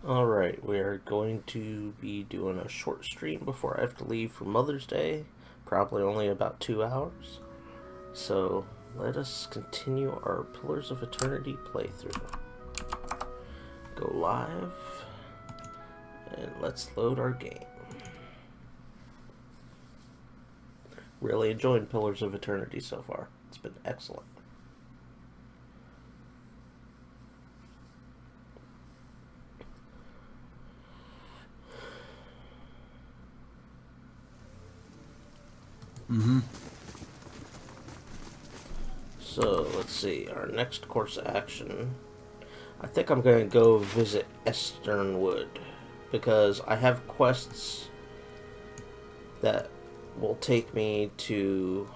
Alright, we are going to be doing a short stream before I have to leave for Mother's Day. Probably only about 2 hours. So, let us continue our Pillars of Eternity playthrough. Go live, and let's load our game. Really enjoying Pillars of Eternity so far. It's been excellent. So, let's see. Our next course of action. I think I'm going to go visit Esternwood. Because I have quests that will take me to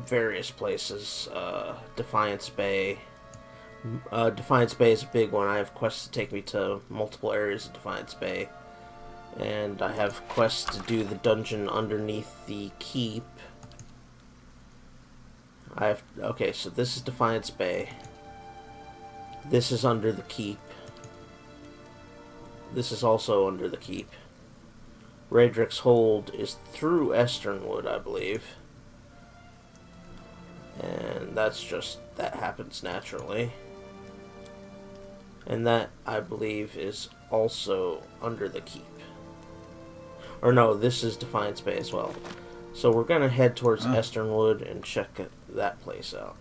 various places. Defiance Bay. Defiance Bay is a big one. I have quests to take me to multiple areas of Defiance Bay. And I have quests to do the dungeon underneath the keep. Okay, so this is Defiance Bay. This is under the keep. This is also under the keep. Raedric's Hold is through Esternwood, I believe. And that happens naturally. And that, I believe, is also under the keep. Or no, this is Defiance Bay as well. So we're going to head towards Esternwood and check that place out.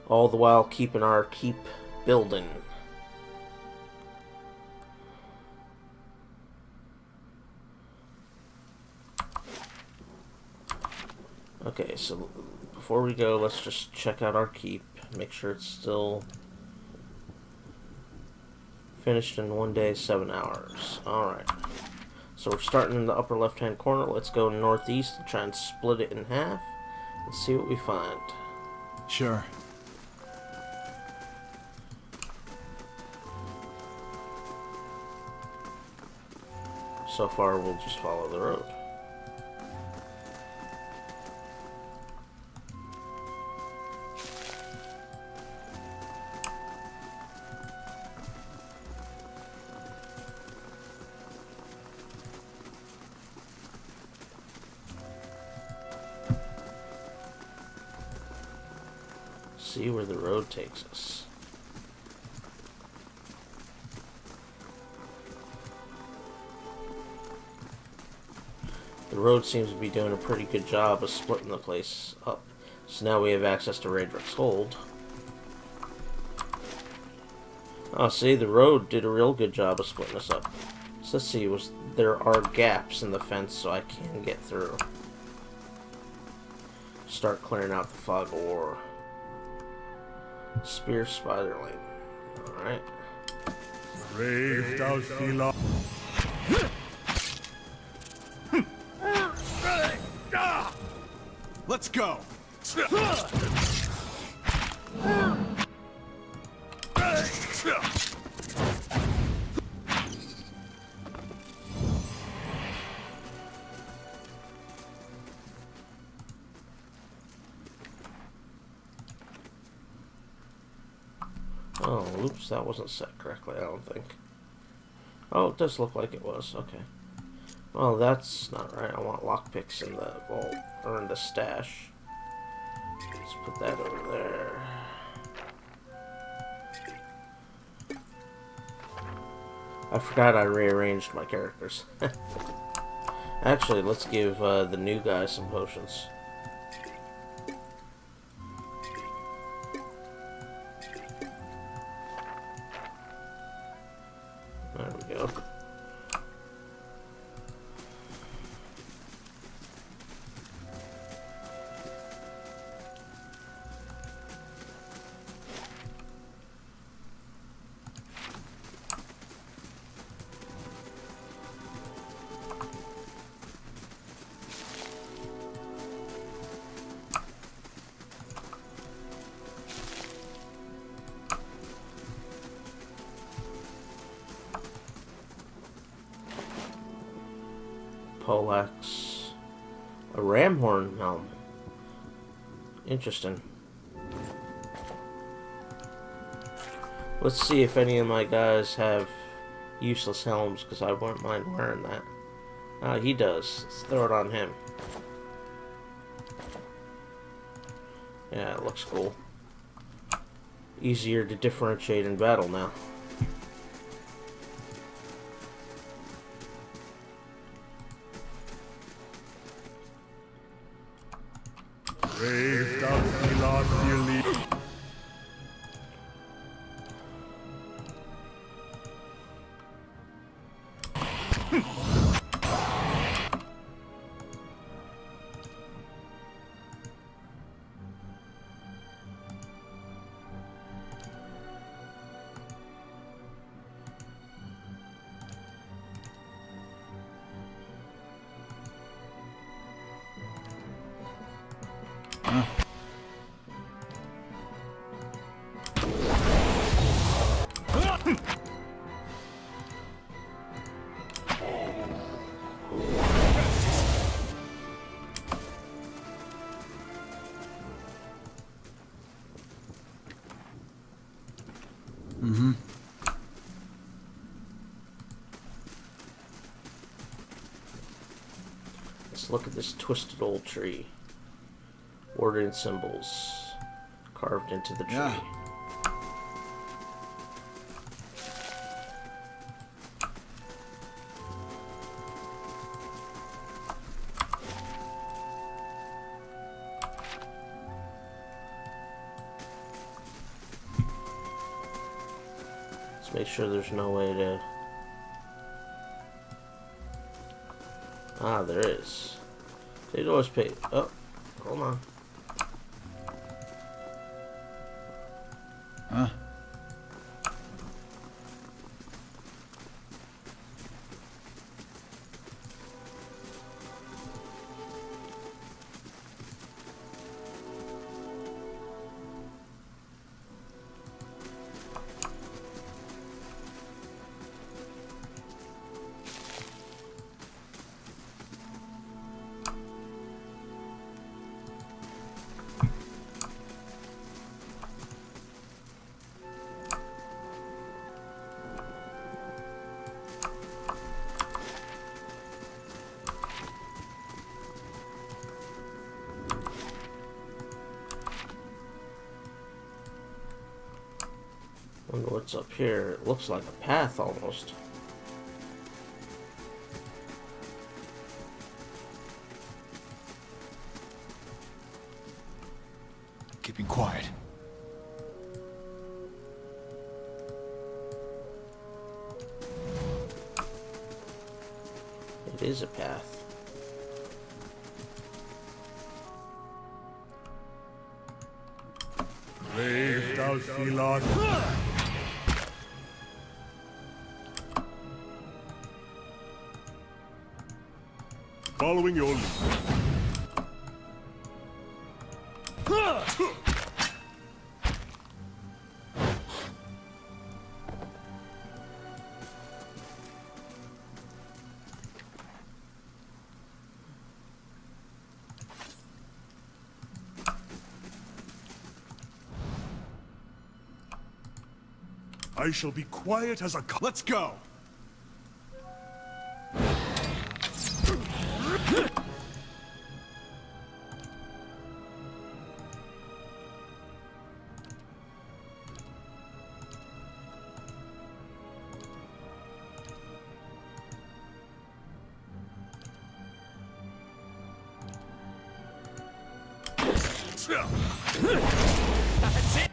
All the while keeping our keep building. Okay, so before we go, let's just check out our keep. Make sure it's still finished in 1 day, 7 hours. Alright. So we're starting in the upper left-hand corner. Let's go northeast and try and split it in half and see what we find. Sure. So far, we'll just follow the road. See where the road takes us. The road seems to be doing a pretty good job of splitting the place up. So now we have access to Raedric's Hold. Oh, see, the road did a real good job of splitting us up. So let's see, there are gaps in the fence so I can get through. Start clearing out the fog of war. Spear Spiderling. Alright. Brave thou Sheila. Let's go. Oh, oops, that wasn't set correctly, I don't think. Oh, it does look like it was, okay. Well, that's not right. I want lockpicks in the vault, or in the stash. Let's put that over there. I forgot I rearranged my characters. Actually, let's give the new guy some potions. There we go. Poleaxe, A ram horn helm. Interesting. Let's see if any of my guys have useless helms, because I wouldn't mind wearing that. He does. Let's throw it on him. Yeah, it looks cool. Easier to differentiate in battle now. Brave thou Phila dearly. Let's look at this twisted old tree. Ordering symbols carved into the tree. Yeah. Let's make sure there's no way to... Ah, there is. They'd always pay... Oh, hold on. Huh? Wonder what's up here. It looks like a path almost. Keeping quiet. It is a path. Brave thou Phila. Following your lead. I shall be quiet as a Let's go! That's it.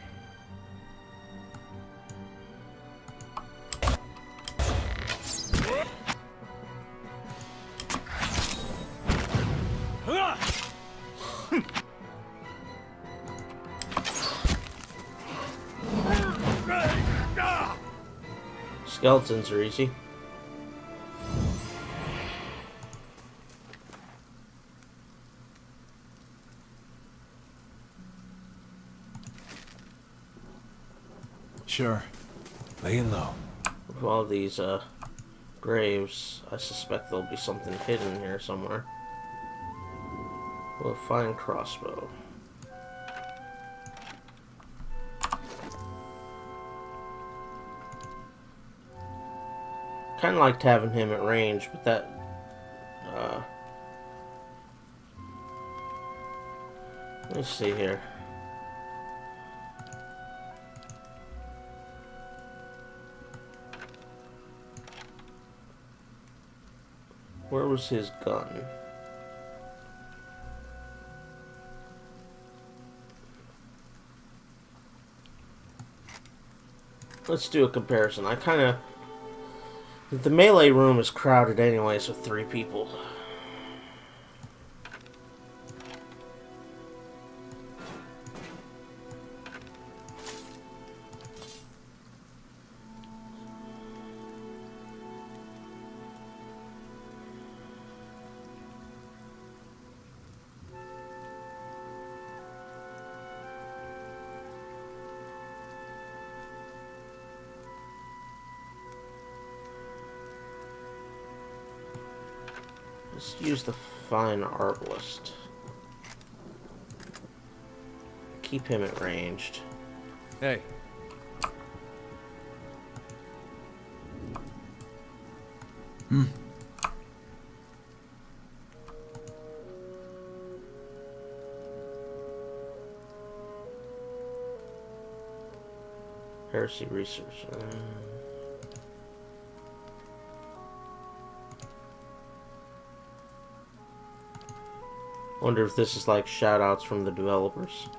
Skeletons are easy. Sure. Laying low. With all these graves, I suspect there'll be something hidden here somewhere. We'll find crossbow. Kind of liked having him at range, but that let's see here. Where was his gun? Let's do a comparison. The melee room is crowded anyways with 3 people. Let's use the fine arbalist. Keep him at ranged. Hey. Heresy research. Wonder if this is like shoutouts from the developers.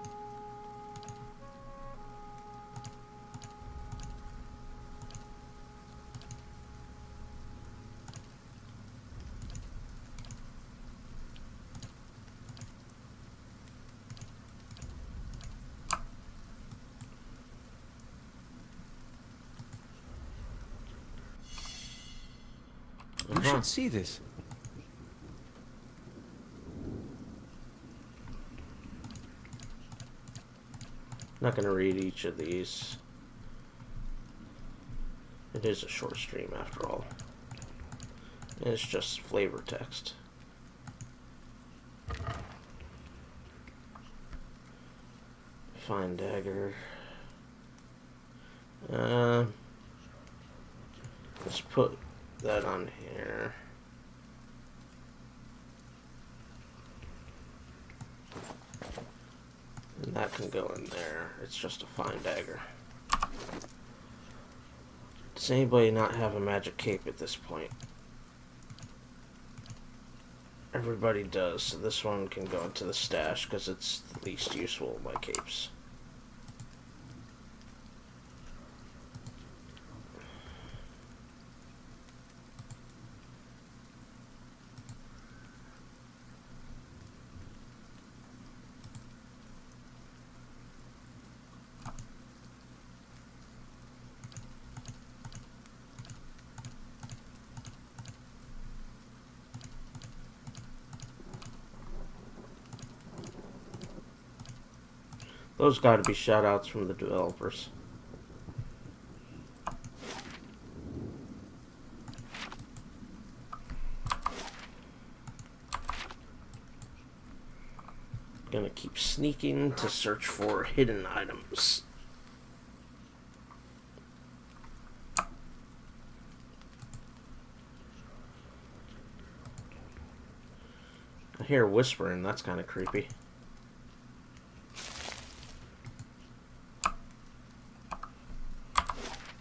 You should see this. Not gonna read each of these. It is a short stream after all. And it's just flavor text. Fine dagger. Let's put that on here. And that can go in there. It's just a fine dagger. Does anybody not have a magic cape at this point? Everybody does, so this one can go into the stash because it's the least useful of my capes. Those gotta be shoutouts from the developers. Gonna keep sneaking to search for hidden items. I hear whispering, that's kind of creepy.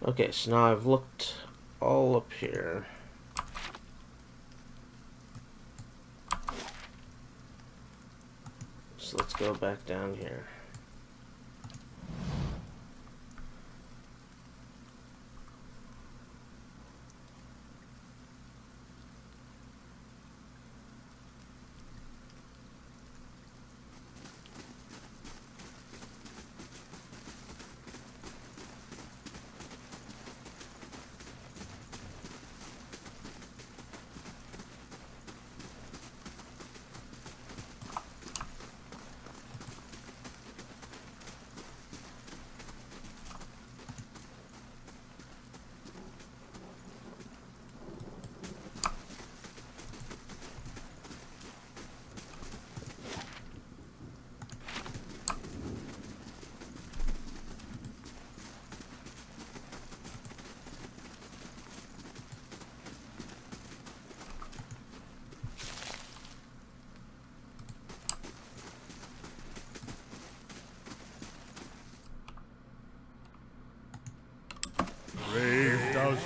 Okay, so now I've looked all up here. So let's go back down here.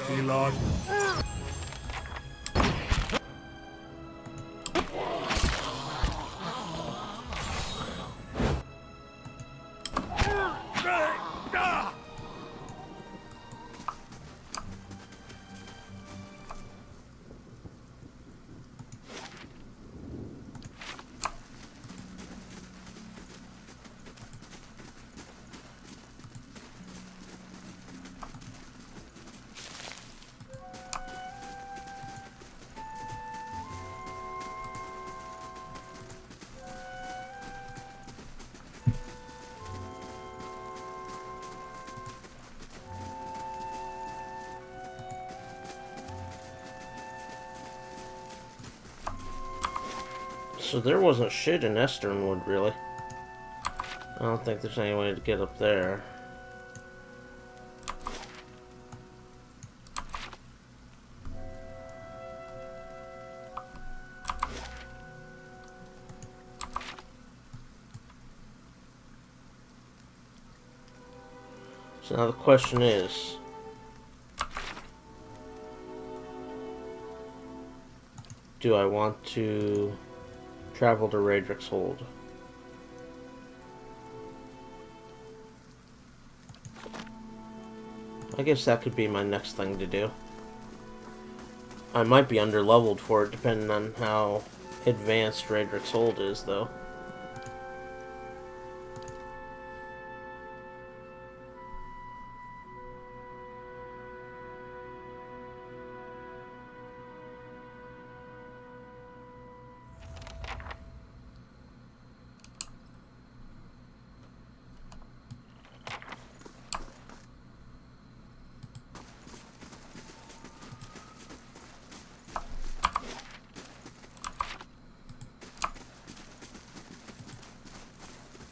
Filon. So there wasn't shit in Esternwood, really. I don't think there's any way to get up there. So now the question is, do I want to travel to Raedric's Hold? I guess that could be my next thing to do. I might be underleveled for it, depending on how advanced Raedric's Hold is, though.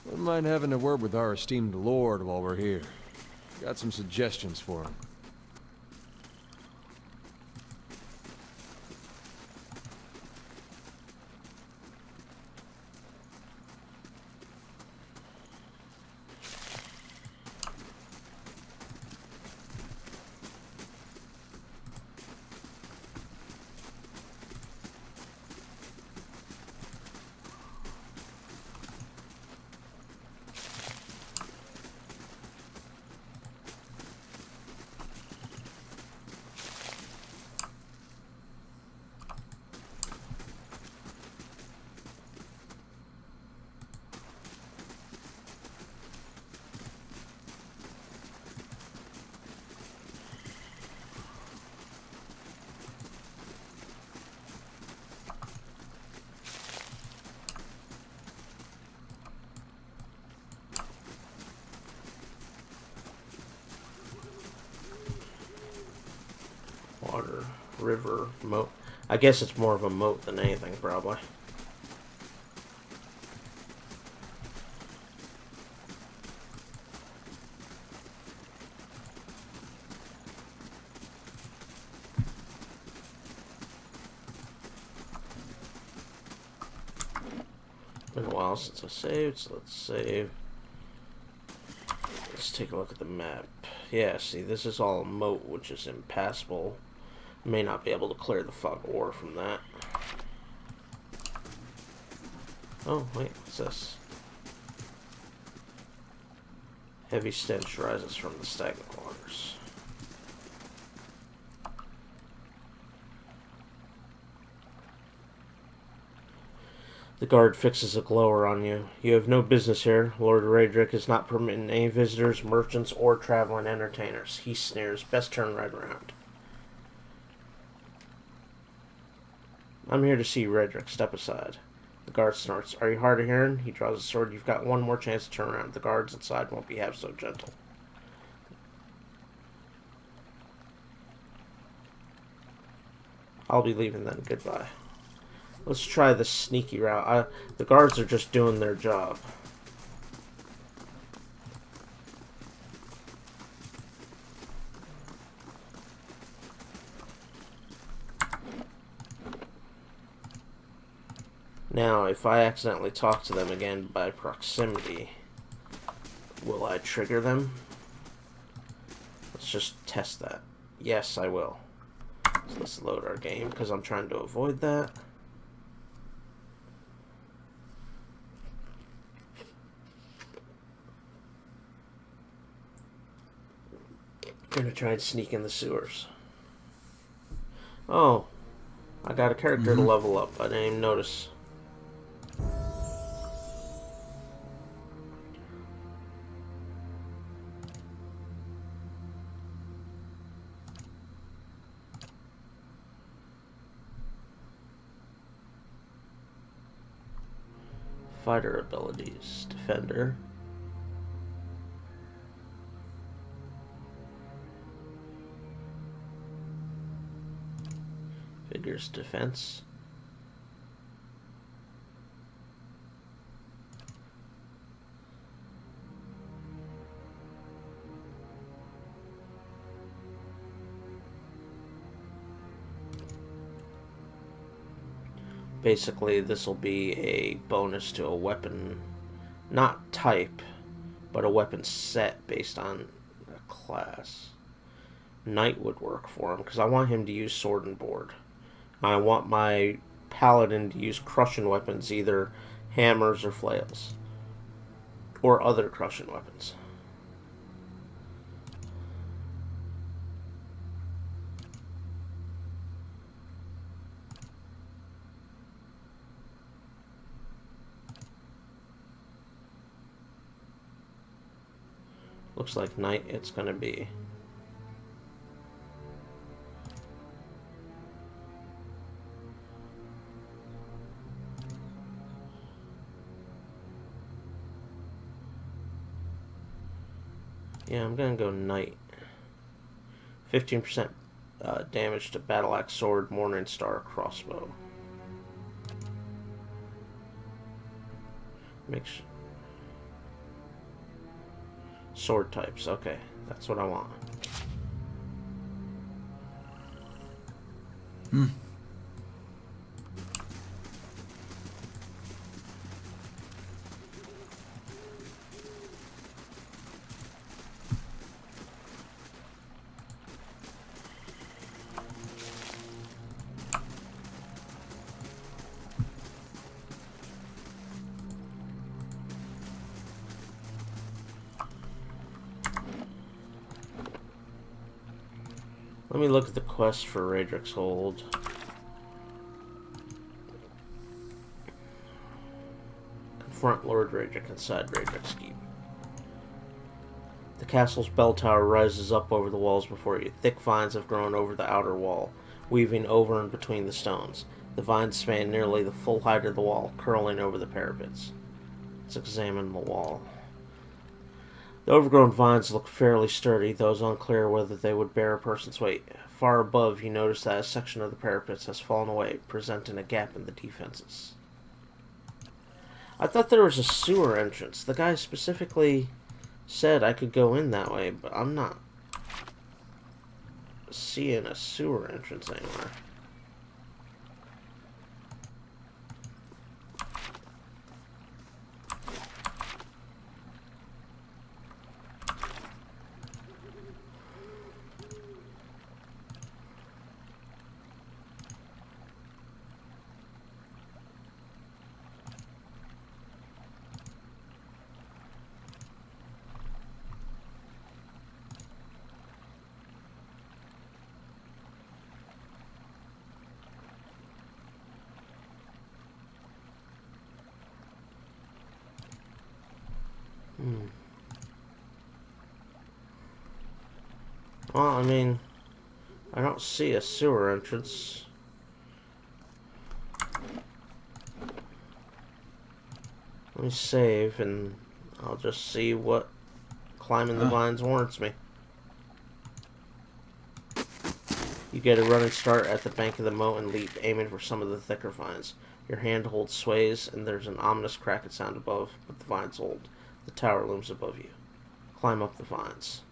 Wouldn't mind having a word with our esteemed lord while we're here. Got some suggestions for him. Water, river, moat. I guess it's more of a moat than anything, probably. Been a while since I saved, so let's save. Let's take a look at the map. Yeah, see, this is all a moat, which is impassable. May not be able to clear the fog ore from that. Oh, wait, what's this? Heavy stench rises from the stagnant waters. The guard fixes a glower on you. You have no business here. Lord Raedric is not permitting any visitors, merchants, or traveling entertainers. He sneers. Best turn right around. I'm here to see Raedric. Step aside. The guard snorts. Are you hard of hearing? He draws his sword. You've got one more chance to turn around. The guards inside won't be half so gentle. I'll be leaving then. Goodbye. Let's try the sneaky route. The guards are just doing their job. Now, if I accidentally talk to them again by proximity, will I trigger them? Let's just test that. Yes, I will. So let's load our game because I'm trying to avoid that. Gonna try and sneak in the sewers. Oh, I got a character to level up. I didn't even notice. Fighter abilities. Defender. Vigorous defense. Basically, this will be a bonus to a weapon, not type, but a weapon set based on a class. Knight would work for him, because I want him to use sword and board. I want my paladin to use crushing weapons, either hammers or flails, or other crushing weapons. Looks like knight it's gonna be. Yeah, I'm gonna go knight. 15% damage to battle axe, sword, morning star, crossbow. Make sure. Sword types, okay, that's what I want. Let me look at the quest for Raedric's Hold. Confront Lord Raedric inside Raedric's Keep. The castle's bell tower rises up over the walls before you. Thick vines have grown over the outer wall, weaving over and between the stones. The vines span nearly the full height of the wall, curling over the parapets. Let's examine the wall. The overgrown vines look fairly sturdy, though it's unclear whether they would bear a person's weight. Far above, you notice that a section of the parapets has fallen away, presenting a gap in the defenses. I thought there was a sewer entrance. The guy specifically said I could go in that way, but I'm not seeing a sewer entrance anywhere. Well, I mean, I don't see a sewer entrance. Let me save, and I'll just see what climbing the vines warrants me. You get a running start at the bank of the moat and leap, aiming for some of the thicker vines. Your handhold sways, and there's an ominous cracking sound above, but the vines hold. The tower looms above you. Climb up the vines.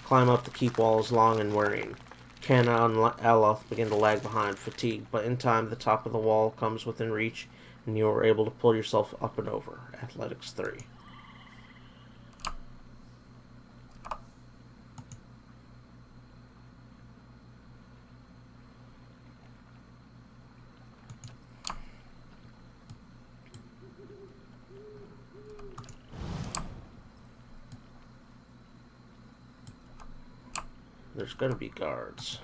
Climb up the keep wall is long and wearying. Canna and Aloth begin to lag behind, fatigued, but in time the top of the wall comes within reach, and you are able to pull yourself up and over. Athletics 3. There's gonna be guards.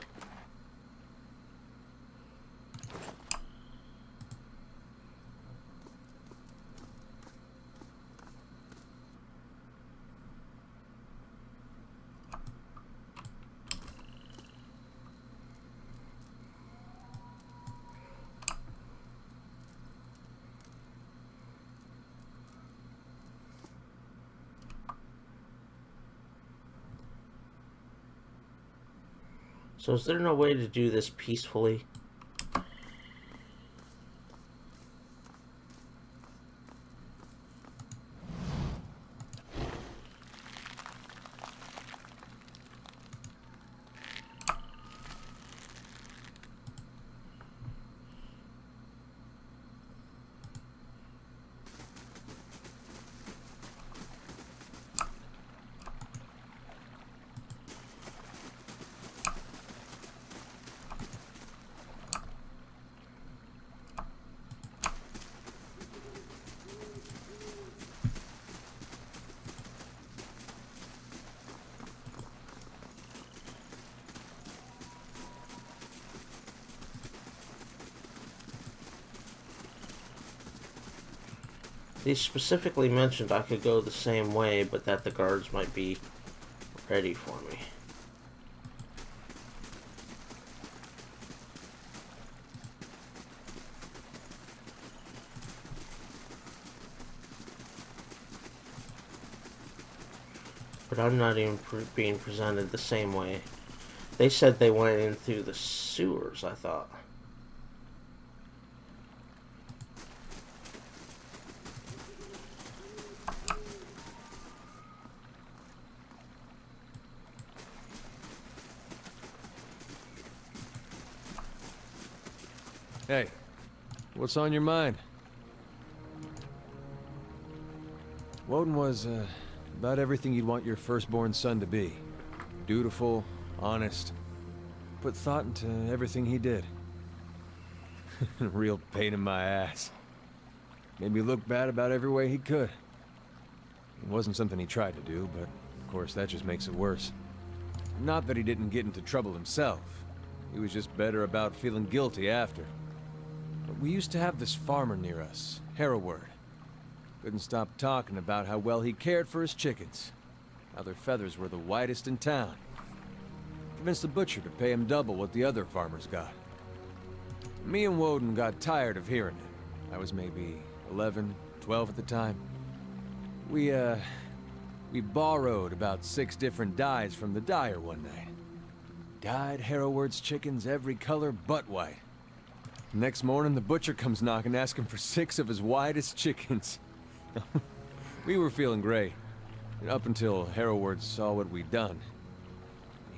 So is there no way to do this peacefully? They specifically mentioned I could go the same way, but that the guards might be ready for me. But I'm not even being presented the same way. They said they went in through the sewers, I thought. Hey, what's on your mind? Woden was, about everything you'd want your firstborn son to be. Dutiful, honest, put thought into everything he did. Real pain in my ass. Made me look bad about every way he could. It wasn't something he tried to do, but of course that just makes it worse. Not that he didn't get into trouble himself. He was just better about feeling guilty after. But we used to have this farmer near us, Hereward. Couldn't stop talking about how well he cared for his chickens. How their feathers were the whitest in town. Convinced the butcher to pay him double what the other farmers got. Me and Woden got tired of hearing it. I was maybe 11, 12 at the time. We borrowed about 6 different dyes from the dyer one night. Dyed Hereward's chickens every color but white. Next morning, the butcher comes knocking, asking for 6 of his whitest chickens. We were feeling great. Up until Hereward saw what we'd done.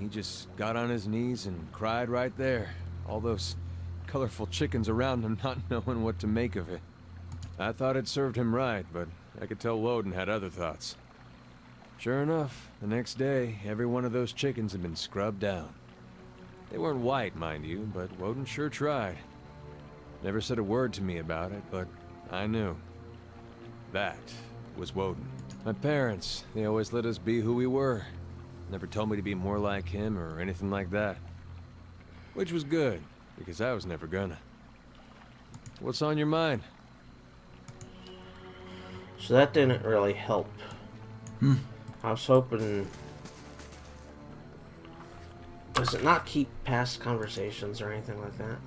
He just got on his knees and cried right there. All those colorful chickens around him not knowing what to make of it. I thought it served him right, but I could tell Woden had other thoughts. Sure enough, the next day, every one of those chickens had been scrubbed down. They weren't white, mind you, but Woden sure tried. Never said a word to me about it, but I knew. That was Woden. My parents, they always let us be who we were. Never told me to be more like him or anything like that. Which was good, because I was never gonna. What's on your mind? So that didn't really help. I was hoping... Does it not keep past conversations or anything like that?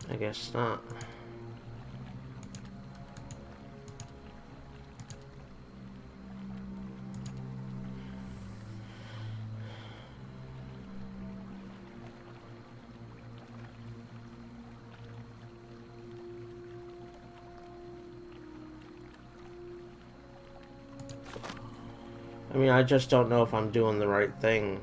I guess not. I mean, I just don't know if I'm doing the right thing.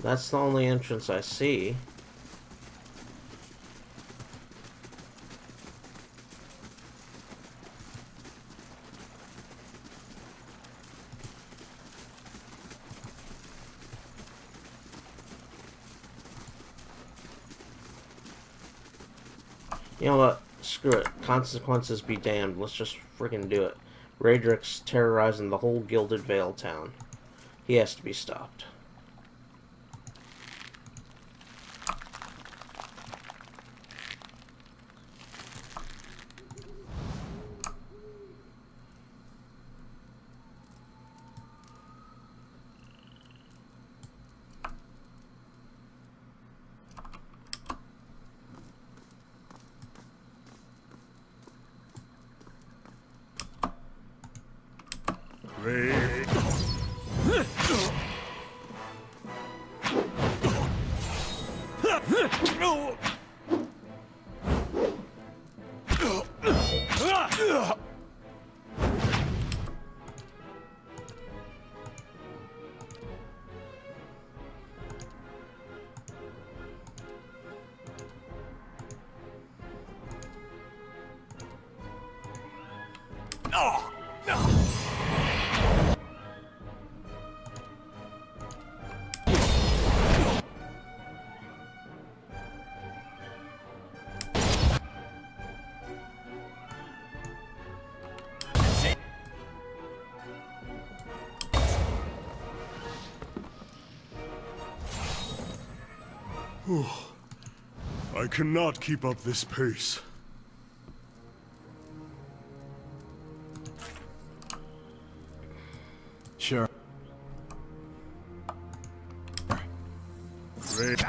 That's the only entrance I see. You know what? Screw it. Consequences be damned. Let's just freaking do it. Raedric's terrorizing the whole Gilded Vale town. He has to be stopped. Brave. I cannot keep up this pace. Sure. Brave.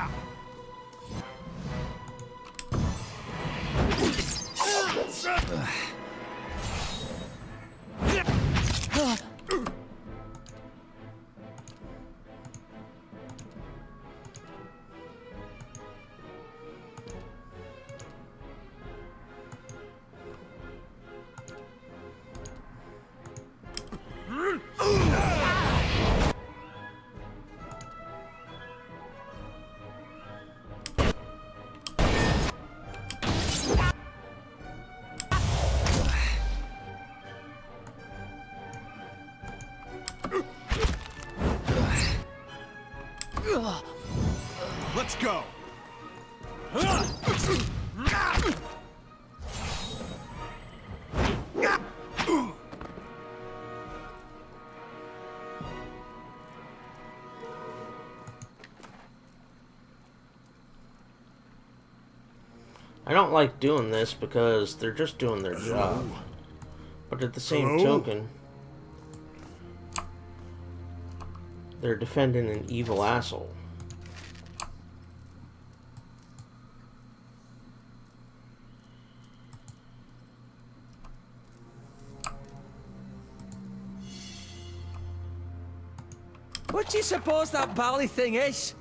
Let's go. I don't like doing this because they're just doing their job. But at the same Hello? token, they're defending an evil asshole. What do you suppose that bally thing is?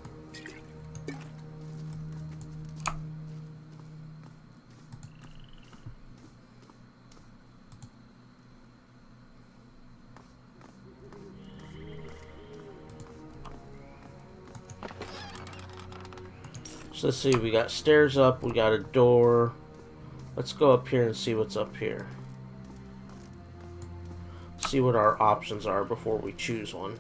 So let's see, we got stairs up, we got a door. Let's go up here and see what's up here. See what our options are before we choose one.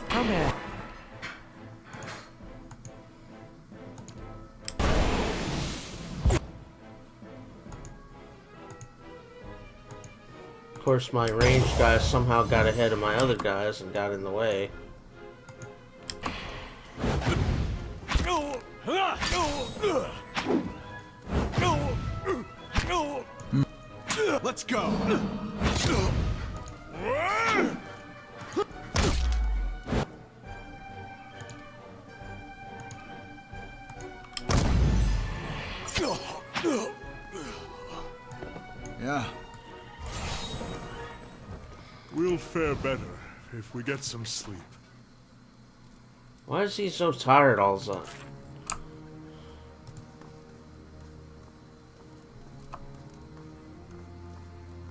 Come here. Of course, my ranged guys somehow got ahead of my other guys and got in the way. Let's go. fare better if we get some sleep. Why is he so tired all of a sudden?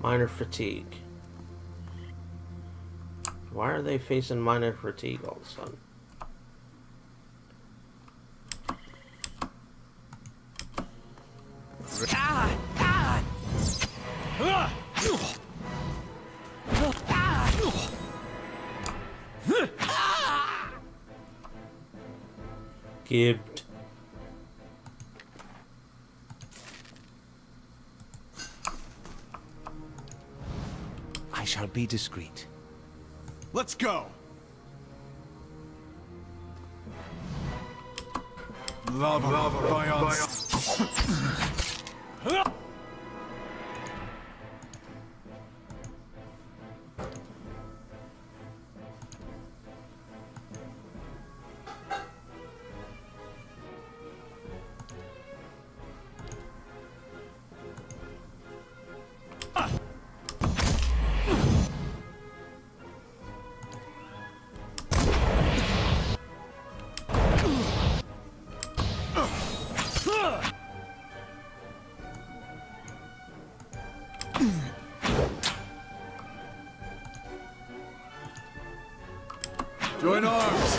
Minor fatigue. Why are they facing minor fatigue all of a sudden? Gibbed. I shall be discreet. Let's go! Lava Bions. Join arms!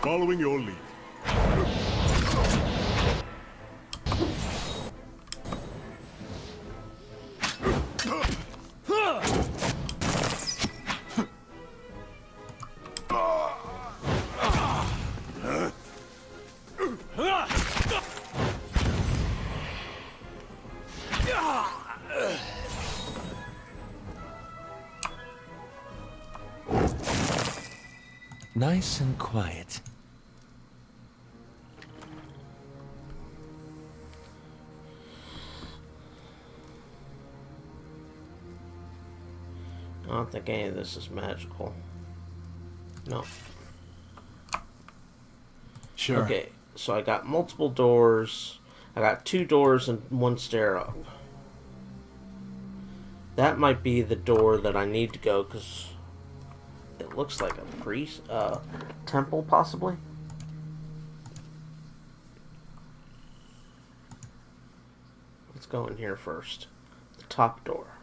Following your lead. Nice and quiet. I don't think any of this is magical. No. Sure. Okay, so I got multiple doors. I got 2 doors and 1 stair up. That might be the door that I need to go, because it looks like a priest, temple, possibly. Let's go in here first. The top door.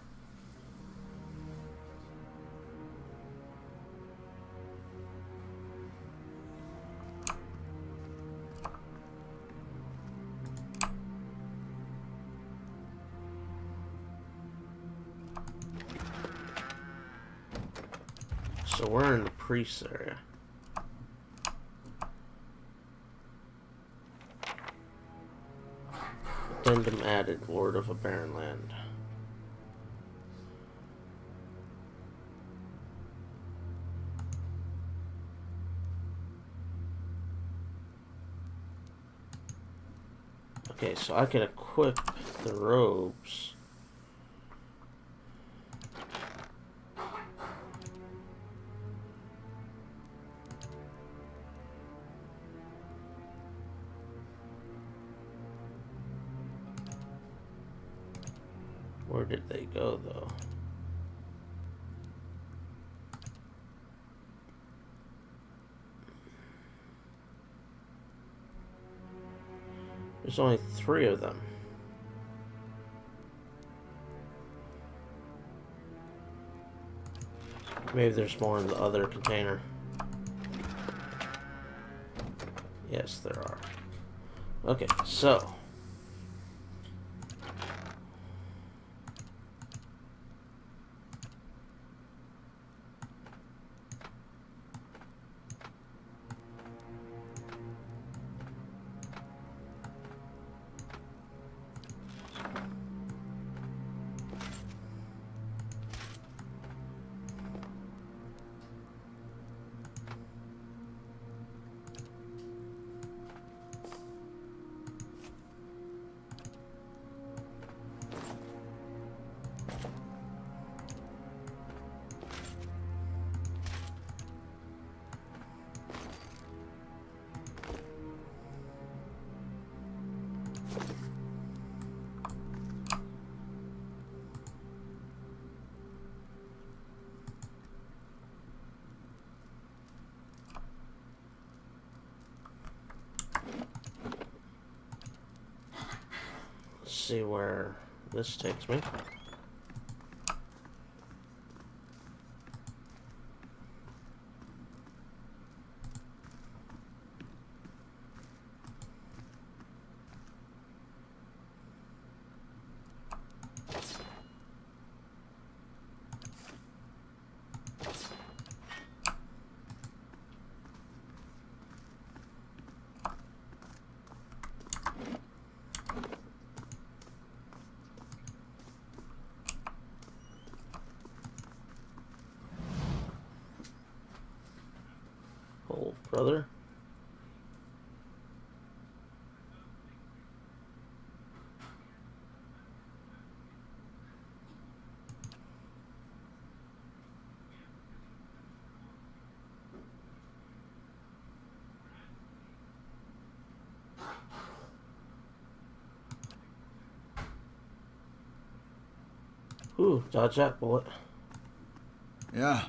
So we're in the priest area. Addendum added, Lord of a Barren Land. Okay, so I can equip the robes. Where did they go, though? There's only 3 of them. Maybe there's more in the other container. Yes, there are. Okay, so see where this takes me. Oh, brother. Ooh, dodge that bullet. Yeah.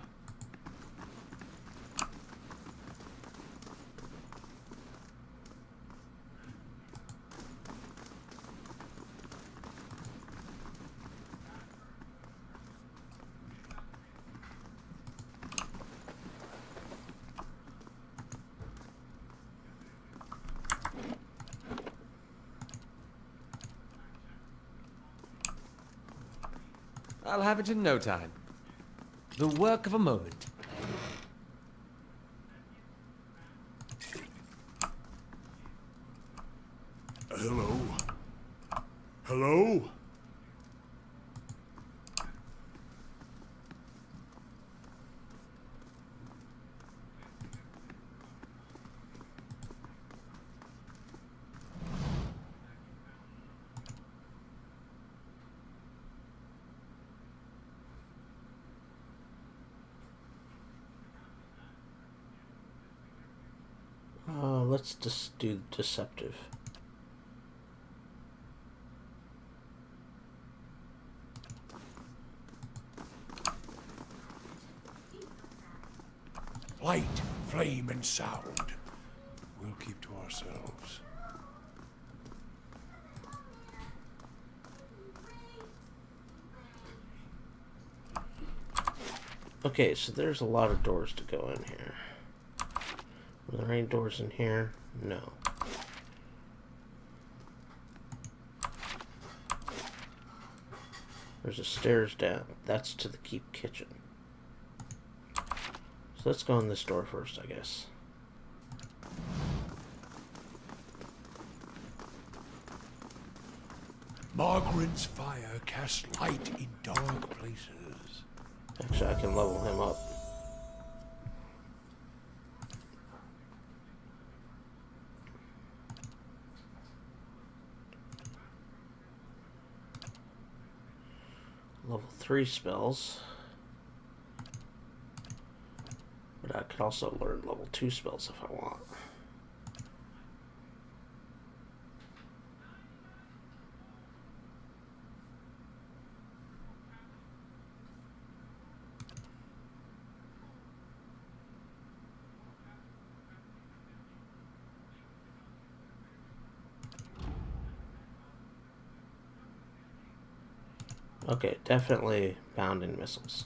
I'll have it in no time. The work of a moment. Hello? Hello? Let's just do deceptive. Light, flame, and sound. We'll keep to ourselves. Okay, so there's a lot of doors to go in here. Are there any doors in here? No. There's a stairs down. That's to the keep kitchen. So let's go in this door first, I guess. Margaret's fire casts light in dark places. Actually, I can level him up. Level 3 spells. But I could also learn level 2 spells if I want. Okay, definitely bounding missiles.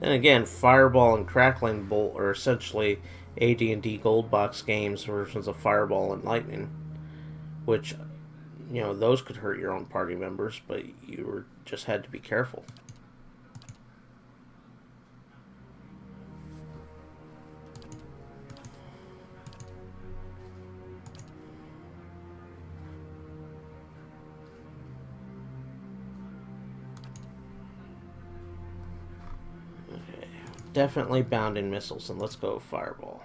And again, Fireball and Crackling Bolt are essentially AD&D Gold Box games versions of Fireball and Lightning, which, you know, those could hurt your own party members, but just had to be careful. Definitely bounding missiles, and let's go Fireball.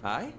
Aye?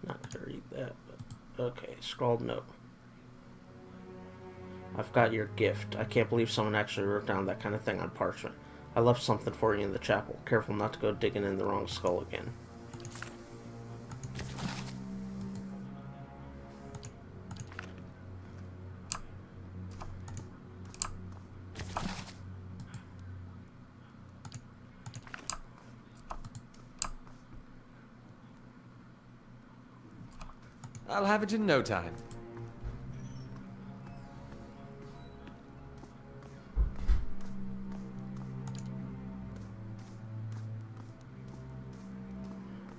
Not gonna read that, but okay. Scrawled note. I've got your gift. I can't believe someone actually wrote down that kind of thing on parchment. I left something for you in the chapel. Careful not to go digging in the wrong skull again. I'll have it in no time.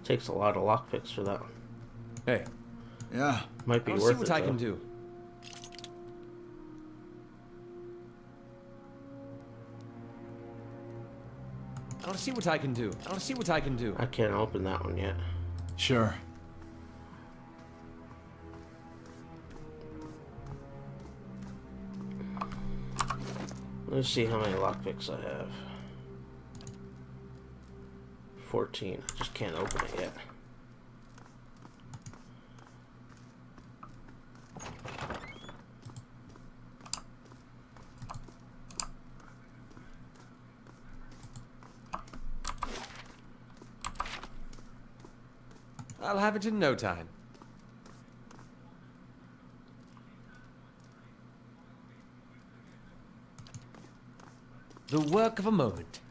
Takes a lot of lockpicks for that one. Hey, Yeah. Might be I'll worth see what it, I though. can do. I'll see what I can do. I'll see what I can do. I can't open that one yet. Sure. Let's see how many lockpicks I have. 14. I just can't open it yet. I'll have it in no time. The work of a moment.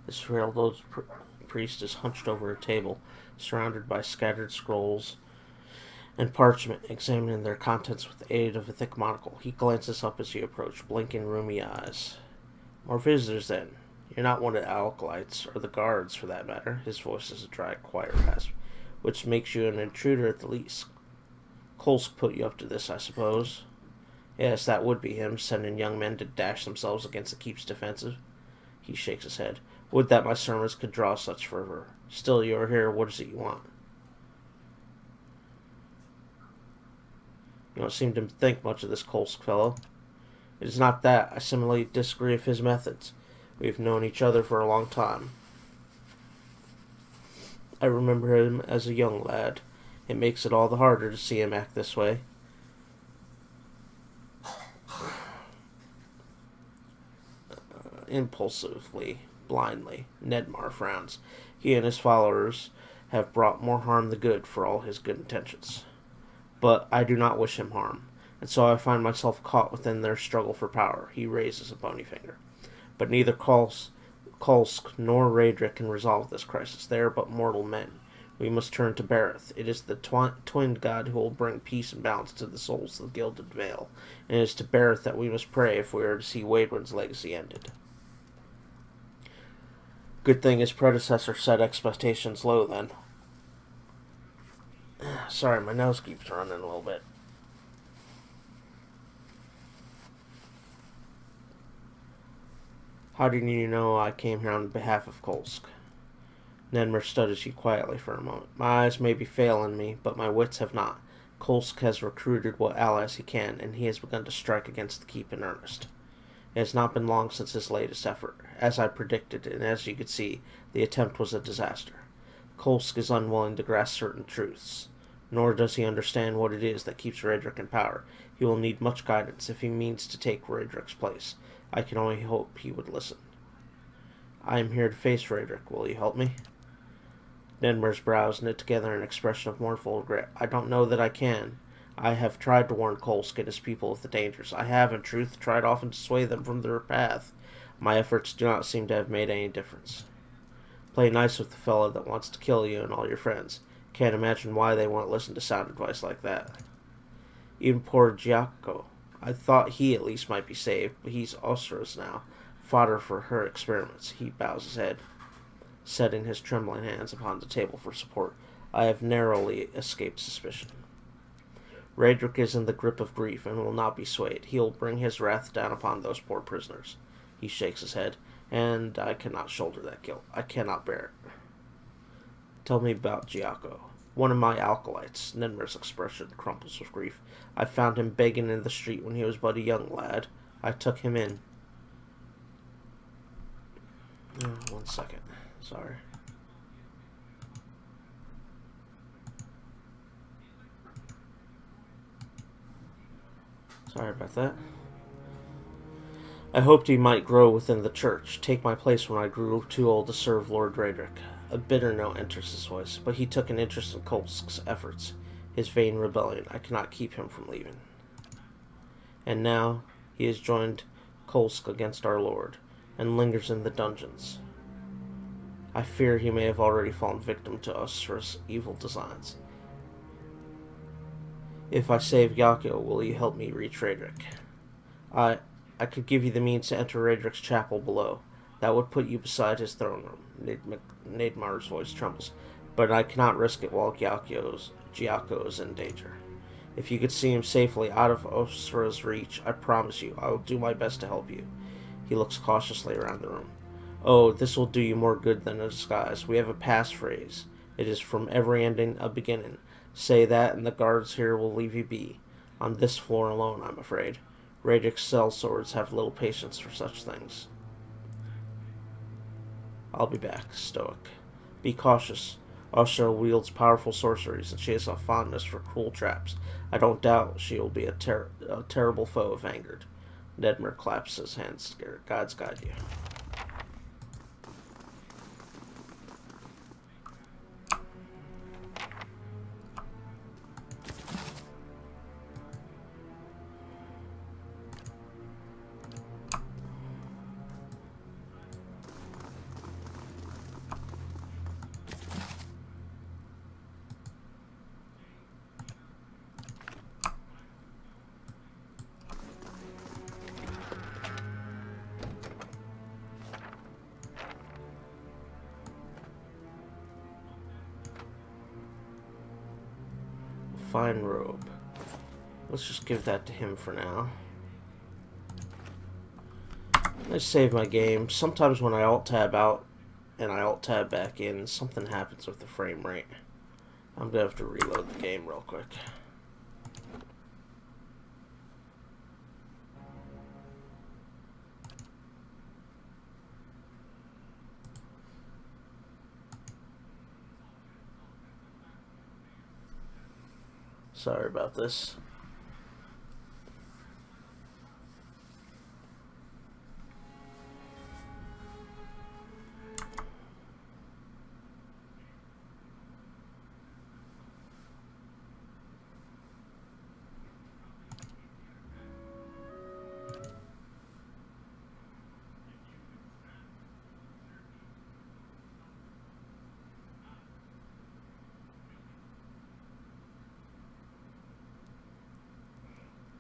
This railroad priest is hunched over a table, surrounded by scattered scrolls and parchment, examining their contents with the aid of a thick monocle. He glances up as you approach, blinking rheumy eyes. More visitors, then. You're not one of the acolytes, or the guards, for that matter. His voice is a dry, quiet rasp, which makes you an intruder at the least. Kolsk put you up to this, I suppose. Yes, that would be him, sending young men to dash themselves against the keep's defensive. He shakes his head. Would that my sermons could draw such fervor. Still, you are here. What is it you want? You don't seem to think much of this Kolsk fellow. It is not that. I similarly disagree with his methods. We have known each other for a long time. I remember him as a young lad. It makes it all the harder to see him act this way. Impulsively, blindly. Nedmar frowns. He and his followers have brought more harm than good for all his good intentions. But I do not wish him harm, and so I find myself caught within their struggle for power. He raises a bony finger. But neither Kolsk nor Raedric can resolve this crisis. They are but mortal men. We must turn to Bareth. It is the twinned god who will bring peace and balance to the souls of the Gilded Vale, and it is to Bareth that we must pray if we are to see Waidwin's legacy ended. Good thing his predecessor set expectations low, then. Sorry, my nose keeps running a little bit. How do you know I came here on behalf of Kolsk? Nedmar studies you quietly for a moment. My eyes may be failing me, but my wits have not. Kolsk has recruited what allies he can, and he has begun to strike against the keep in earnest. It has not been long since his latest effort. As I predicted, and as you could see, the attempt was a disaster. Kolsk is unwilling to grasp certain truths, nor does he understand what it is that keeps Raedric in power. He will need much guidance if he means to take Raedric's place. I can only hope he would listen. I am here to face Raedric. Will you help me? Nedmar's brows knit together in an expression of mournful regret. I don't know that I can. I have tried to warn Kolsk and his people of the dangers. I have, in truth, tried often to sway them from their path. My efforts do not seem to have made any difference. Play nice with the fellow that wants to kill you and all your friends. Can't imagine why they won't listen to sound advice like that. Even poor Giaco. I thought he at least might be saved, but he's Osra's now. Fodder for her experiments. He bows his head, setting his trembling hands upon the table for support. I have narrowly escaped suspicion. Raedric is in the grip of grief and will not be swayed. He will bring his wrath down upon those poor prisoners. He shakes his head, and I cannot shoulder that guilt. I cannot bear it. Tell me about Giaco. One of my acolytes. Nedmer's expression crumples with grief. I found him begging in the street when he was but a young lad. I took him in. 1 second. Sorry. Sorry about that. I hoped he might grow within the church, take my place when I grew too old to serve Lord Raedric. A bitter note enters his voice, but he took an interest in Kolsk's efforts, his vain rebellion. I cannot keep him from leaving. And now he has joined Kolsk against our lord, and lingers in the dungeons. I fear he may have already fallen victim to Osra's evil designs. If I save Giaco, will you help me reach Raedric? I could give you the means to enter Raedric's chapel below. That would put you beside his throne room. Nedmar's voice trembles. But I cannot risk it while Giaco is in danger. If you could see him safely out of Osra's reach, I promise you, I will do my best to help you. He looks cautiously around the room. Oh, this will do you more good than a disguise. We have a passphrase. It is from every ending a beginning. Say that, and the guards here will leave you be. On this floor alone, I'm afraid. Raedric's sellswords have little patience for such things. I'll be back, Stoic. Be cautious. Osra wields powerful sorceries, and she has a fondness for cruel traps. I don't doubt she will be a terrible foe if angered. Nedmer claps his hands together. Gods guide you. Fine robe. Let's just give that to him for now. Let's save my game. Sometimes when I alt-tab out and I alt-tab back in, something happens with the frame rate. I'm gonna have to reload the game real quick. Sorry about this.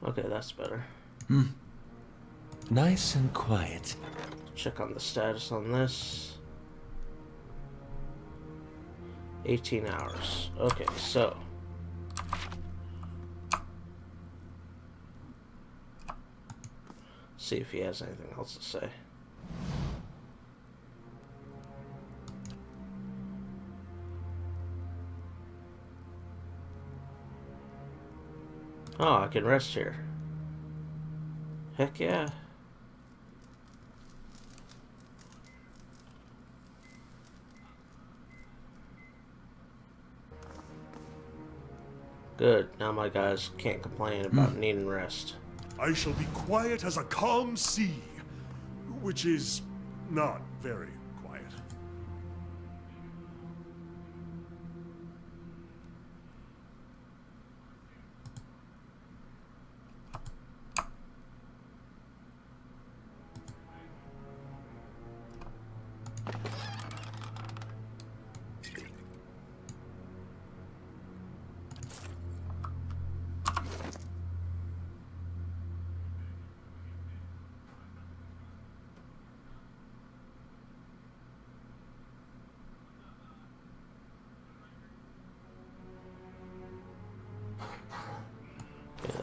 Okay, that's better. Nice and quiet. Check on the status on this. 18 hours. Okay, so. See if he has anything else to say. Oh, I can rest here. Heck yeah. Good. Now my guys can't complain about needing rest. I shall be quiet as a calm sea, which is not very quiet.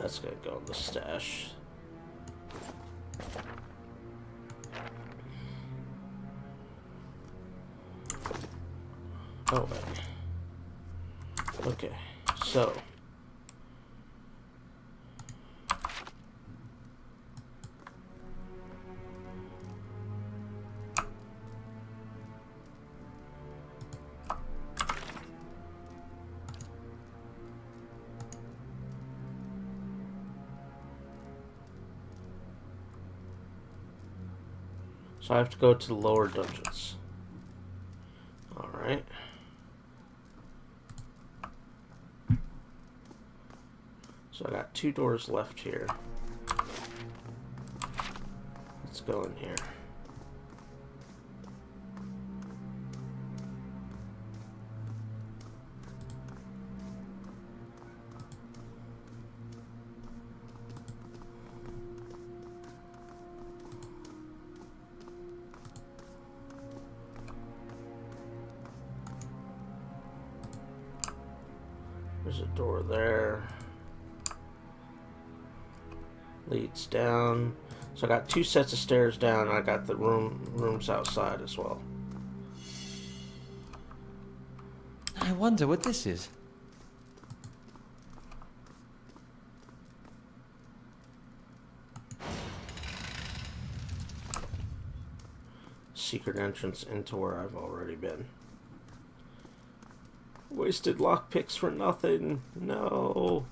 That's gonna go in the stash. Oh, wait. Okay, so. So I have to go to the lower dungeons. Alright. So I got 2 doors left here. Let's go in here. There's a door there. Leads down. So I got 2 sets of stairs down, and I got the rooms outside as well. I wonder what this is. Secret entrance into where I've already been. Wasted lockpicks for nothing. No.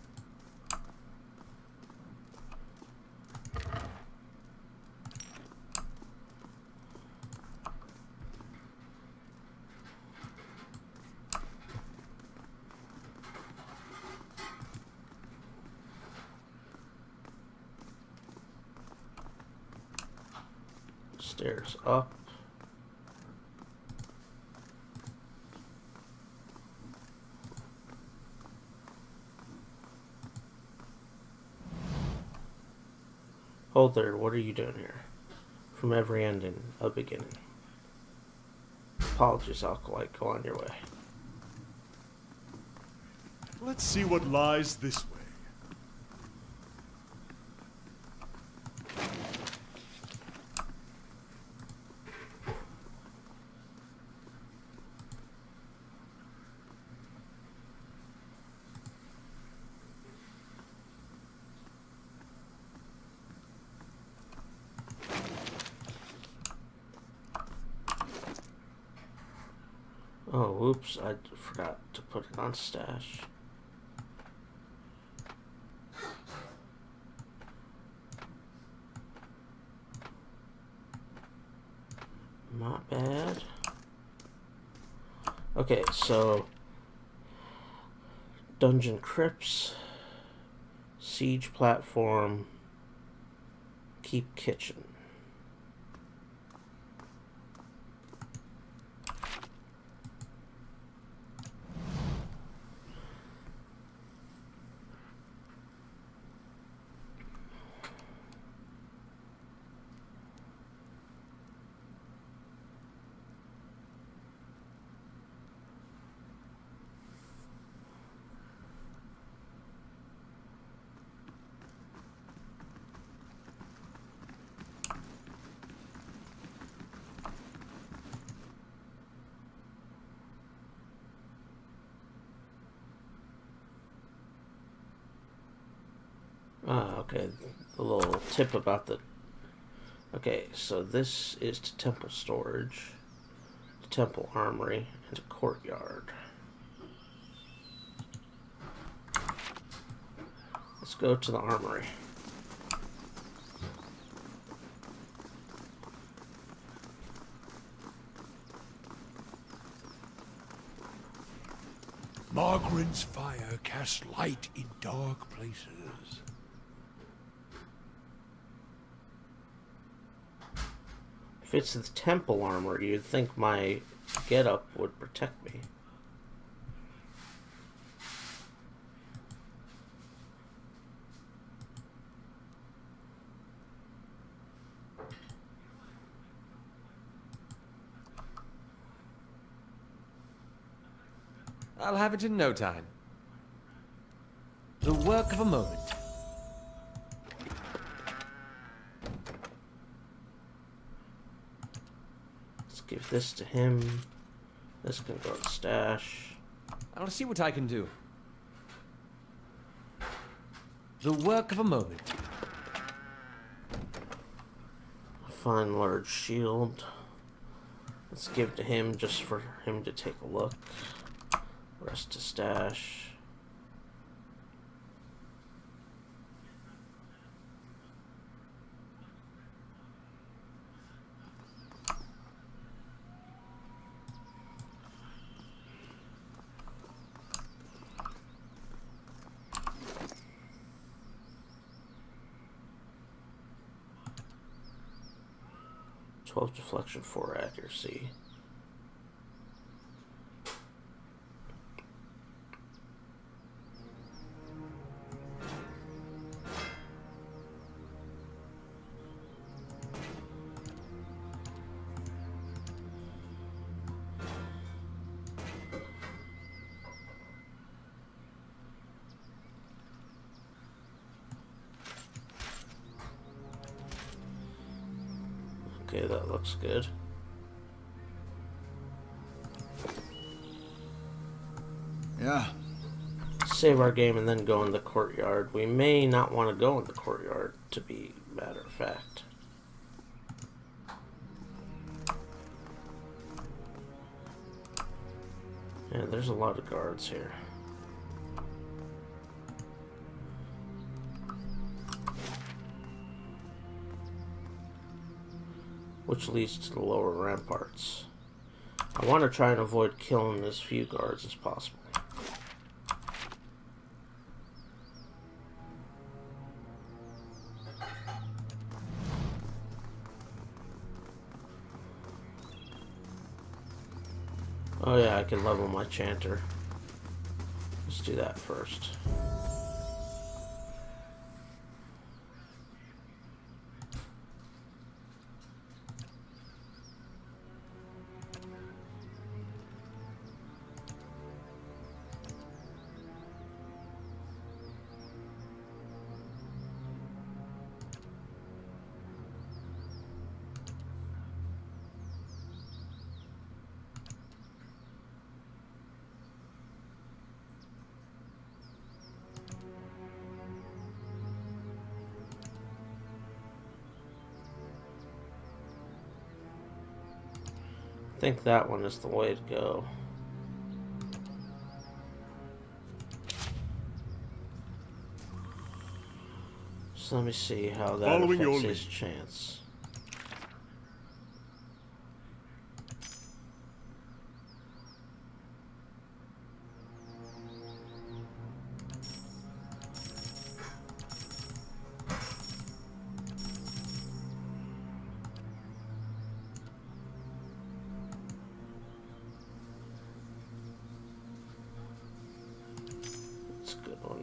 Stairs up. Hold there, what are you doing here? From every ending, a beginning. Apologies, Alkalite, go on your way. Let's see what lies this way. Oh, whoops, I forgot to put it on stash. Not bad. Okay, so Dungeon Crypts, Siege Platform, Keep Kitchen. Okay, a little tip about the... Okay, so this is to temple storage, to temple armory, and to courtyard. Let's go to the armory. Margaren's fire casts light in dark places. If it's the temple armor, you'd think my getup would protect me. I'll have it in no time. The work of a moment. this to him. This can go to stash. I'll see what I can do. The work of a moment. A fine large shield. Let's give to him just for him to take a look. Rest to stash. Deflection, 4 accuracy. Okay, that looks good. Yeah. Save our game and then go in the courtyard. We may not want to go in the courtyard, to be matter of fact. Yeah, there's a lot of guards here. Which leads to the lower ramparts. I want to try and avoid killing as few guards as possible. Oh yeah, I can level my chanter. Let's do that first. I think that one is the way to go. So let me see how that Following your affects his lead. chance. That's a good one.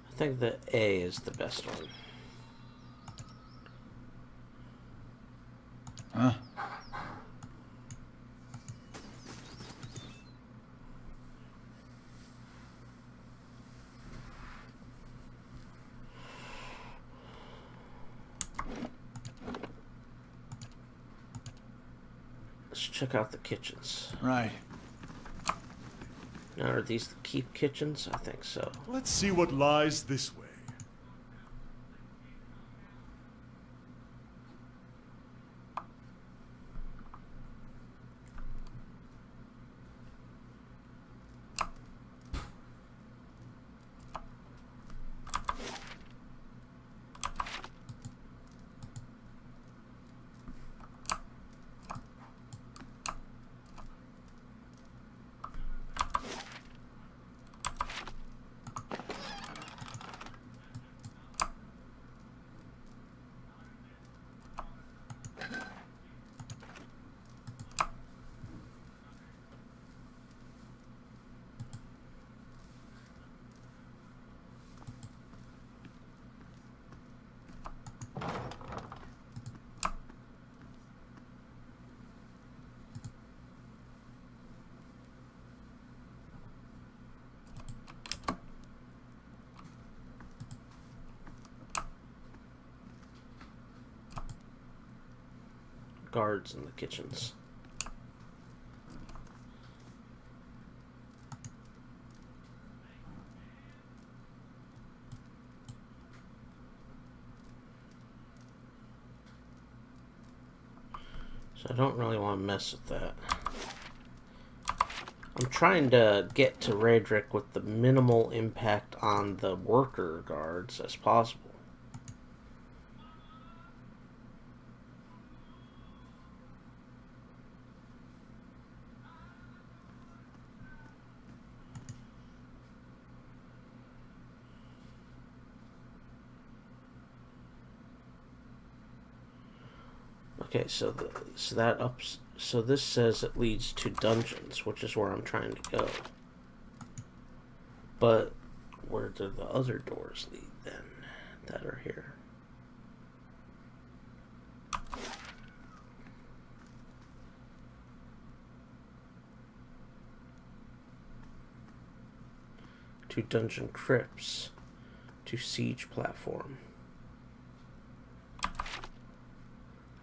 I think the A is the best one. Huh? Let's check out the kitchens. Right. Now, are these the keep kitchens? I think so. Let's see what lies this way. guards in the kitchens. So I don't really want to mess with that. I'm trying to get to Raedric with the minimal impact on the worker guards as possible. Okay, so this says it leads to dungeons, which is where I'm trying to go. But where do the other doors lead then that are here? To dungeon crypts, to siege platform.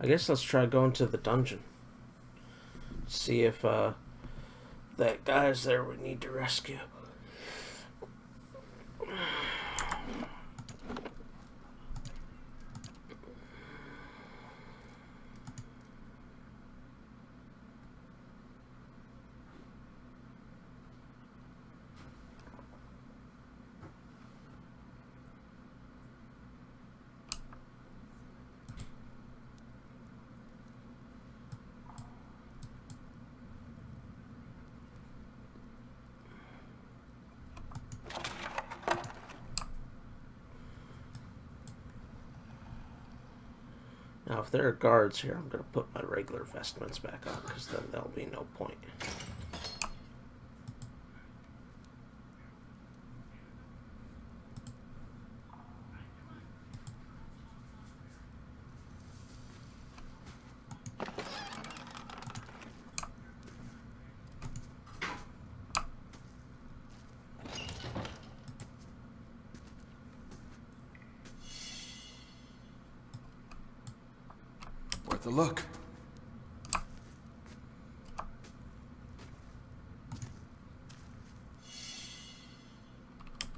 I guess let's try going to the dungeon. See if that guy's there we need to rescue. Now, if there are guards here, I'm going to put my regular vestments back on, because then there'll be no point. Worth a look.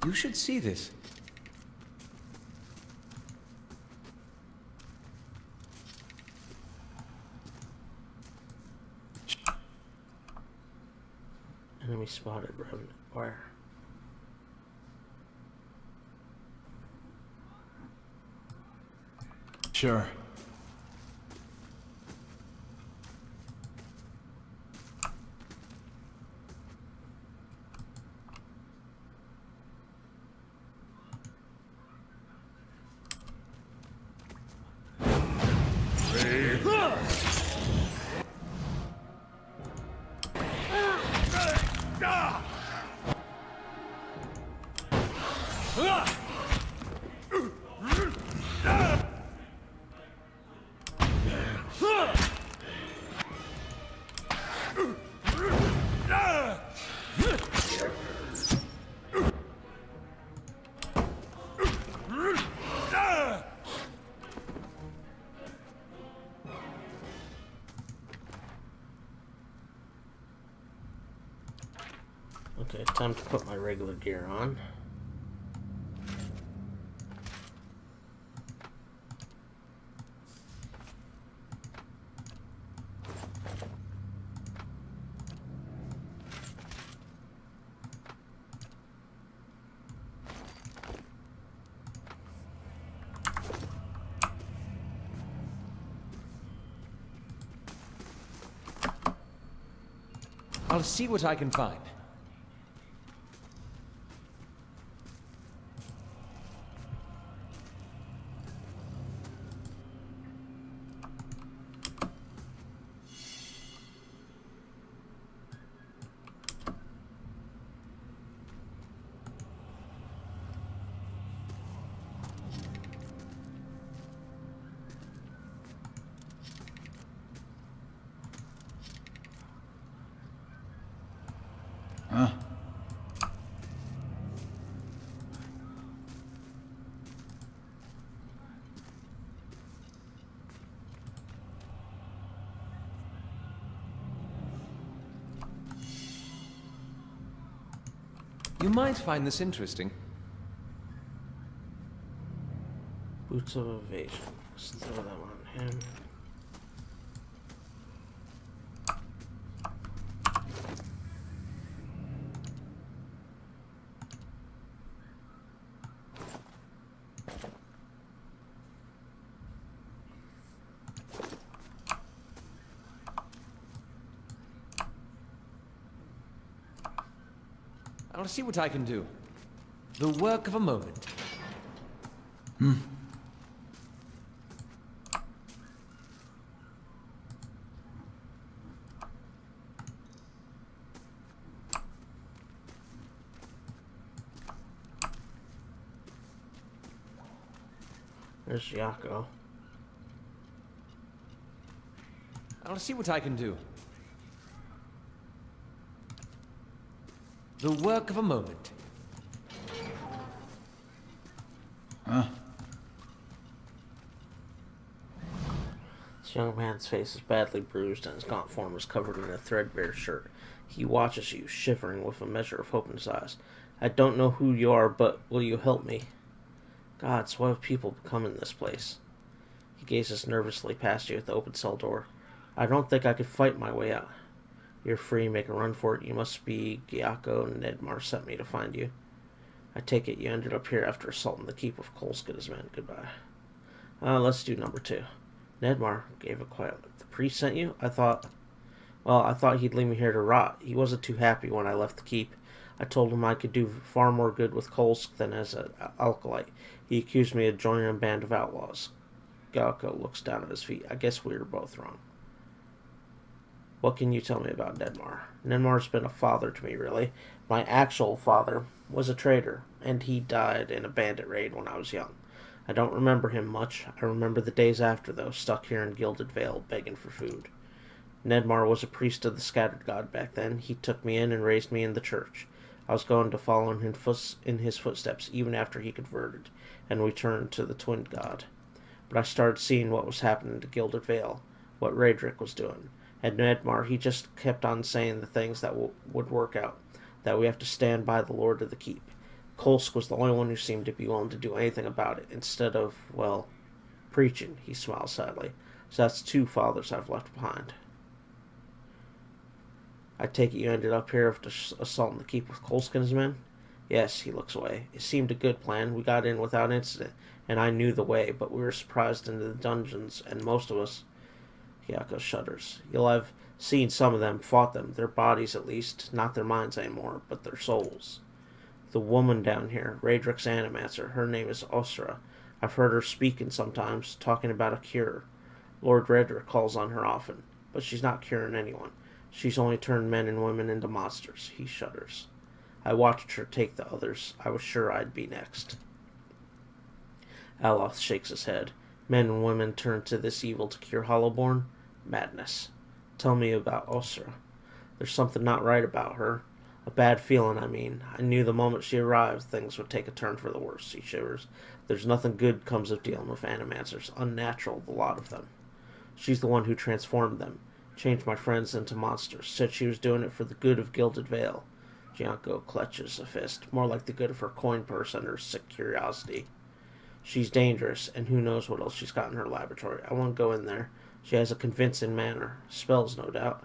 You should see this. Enemy spotted, Revenant. Where? Sure. Okay, time to put my regular gear on. I'll see what I can find. You might find this interesting. Boots of Evasion. Let's throw them on him. I'll see what I can do. The work of a moment. There's Yako. I'll see what I can do. The work of a moment. Huh? This young man's face is badly bruised and his gaunt form is covered in a threadbare shirt. He watches you, shivering with a measure of hope in his eyes. I don't know who you are, but will you help me? Gods, what have people become in this place? He gazes nervously past you at the open cell door. I don't think I could fight my way out. You're free, make a run for it. You must be Gyako and Nedmar sent me to find you. I take it you ended up here after assaulting the keep of Kolsk and his men. Goodbye. Let's do number 2. Nedmar gave a quiet look. The priest sent you? I thought he'd leave me here to rot. He wasn't too happy when I left the keep. I told him I could do far more good with Kolsk than as an alkalite. He accused me of joining a band of outlaws. Gyako looks down at his feet. I guess we were both wrong. What can you tell me about Nedmar? Nedmar's been a father to me, really. My actual father was a traitor, and he died in a bandit raid when I was young. I don't remember him much. I remember the days after, though, stuck here in Gilded Vale, begging for food. Nedmar was a priest of the Scattered God back then. He took me in and raised me in the church. I was going to follow in his footsteps, even after he converted, and returned to the Twin God. But I started seeing what was happening to Gilded Vale, what Raedric was doing. And Nedmar, he just kept on saying the things that would work out, that we have to stand by the Lord of the Keep. Kolsk was the only one who seemed to be willing to do anything about it, instead of, well, preaching, he smiled sadly. So that's 2 fathers I've left behind. I take it you ended up here after assaulting the keep with Kolsk and his men? Yes, he looks away. It seemed a good plan. We got in without incident, and I knew the way, but we were surprised into the dungeons, and most of us... Gyako shudders. You'll have seen some of them, fought them, their bodies at least, not their minds anymore, but their souls. The woman down here, Raedric's animator, her name is Osra. I've heard her speaking sometimes, talking about a cure. Lord Raedric calls on her often, but she's not curing anyone. She's only turned men and women into monsters. He shudders. I watched her take the others. I was sure I'd be next. Aloth shakes his head. Men and women turn to this evil to cure Hollowborn? Madness. Tell me about Osra. There's something not right about her. A bad feeling, I mean. I knew the moment she arrived things would take a turn for the worse, he shivers. There's nothing good comes of dealing with animancers. Unnatural, the lot of them. She's the one who transformed them. Changed my friends into monsters. Said she was doing it for the good of Gilded Vale. Gyako clutches a fist. More like the good of her coin purse and her sick curiosity. She's dangerous, and who knows what else she's got in her laboratory. I won't go in there. She has a convincing manner. Spells, no doubt.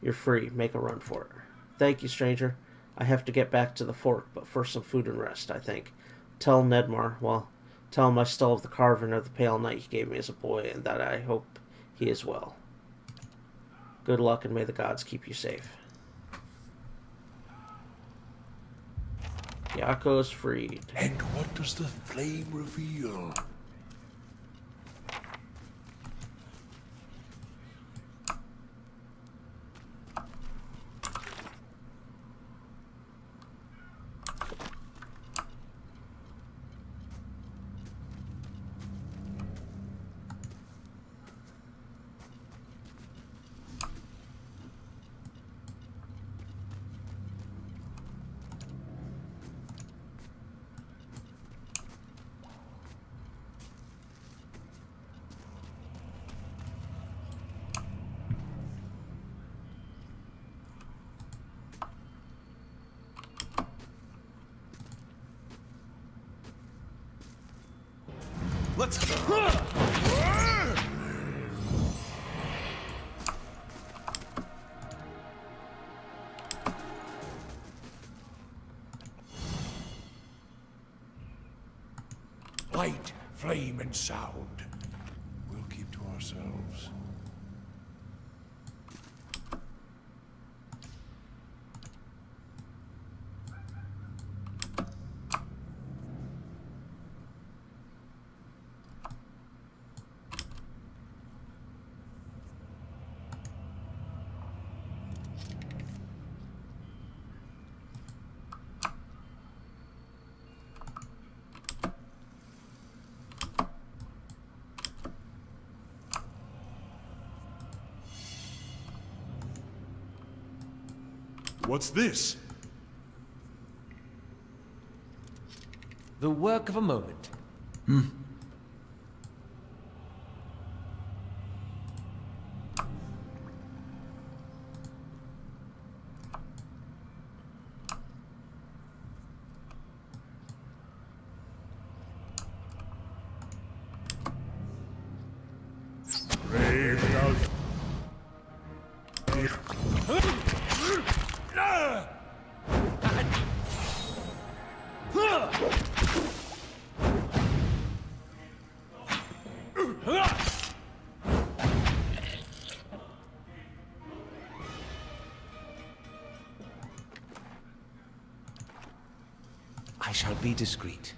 You're free. Make a run for it. Thank you, stranger. I have to get back to the fort, but first some food and rest, I think. Tell Nedmar, well, tell him I still have the carving of the pale knight he gave me as a boy, and that I hope he is well. Good luck, and may the gods keep you safe. Gyako is freed. And what does the flame reveal? Let's... Light, flame, and sound. We'll keep to ourselves. What's this? The work of a moment. Brave without... I shall be discreet.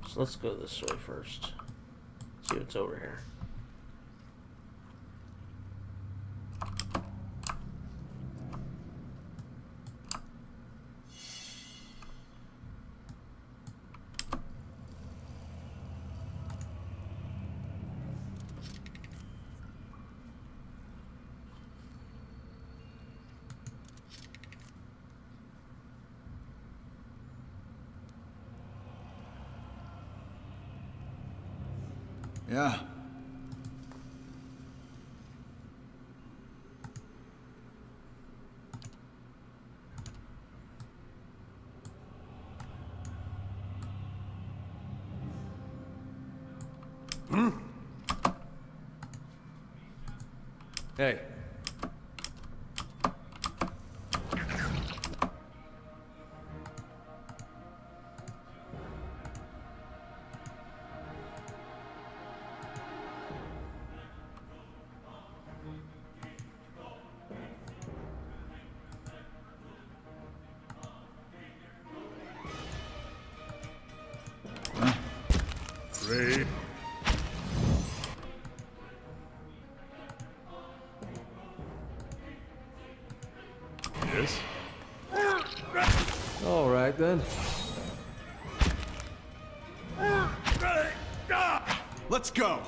So let's go this way first. See what's over here. Yeah. Hey. Brave... Yes? All right then. Let's go!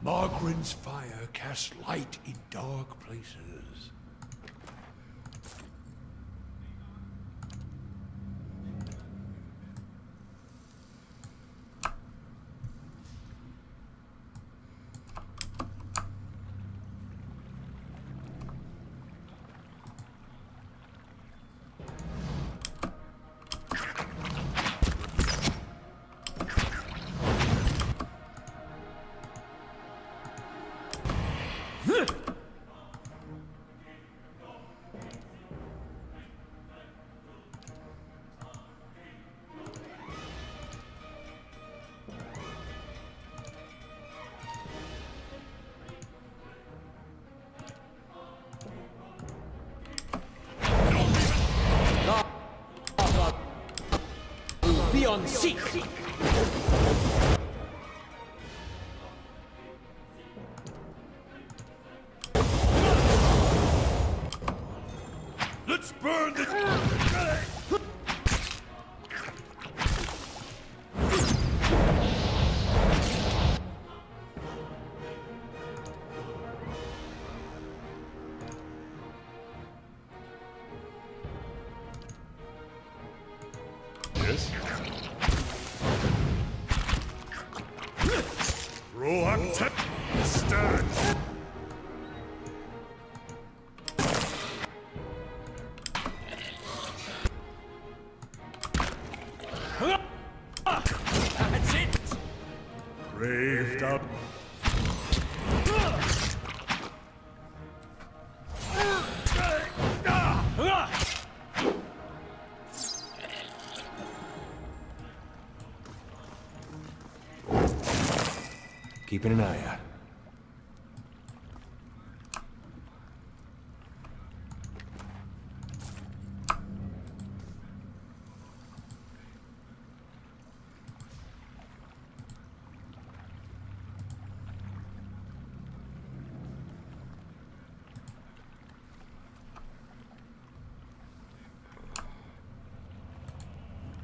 Margren's fire casts light in dark places. Be on seek. Let's burn this... Yes? Proacte. Stand. That's it! Braved up. Keeping an eye out.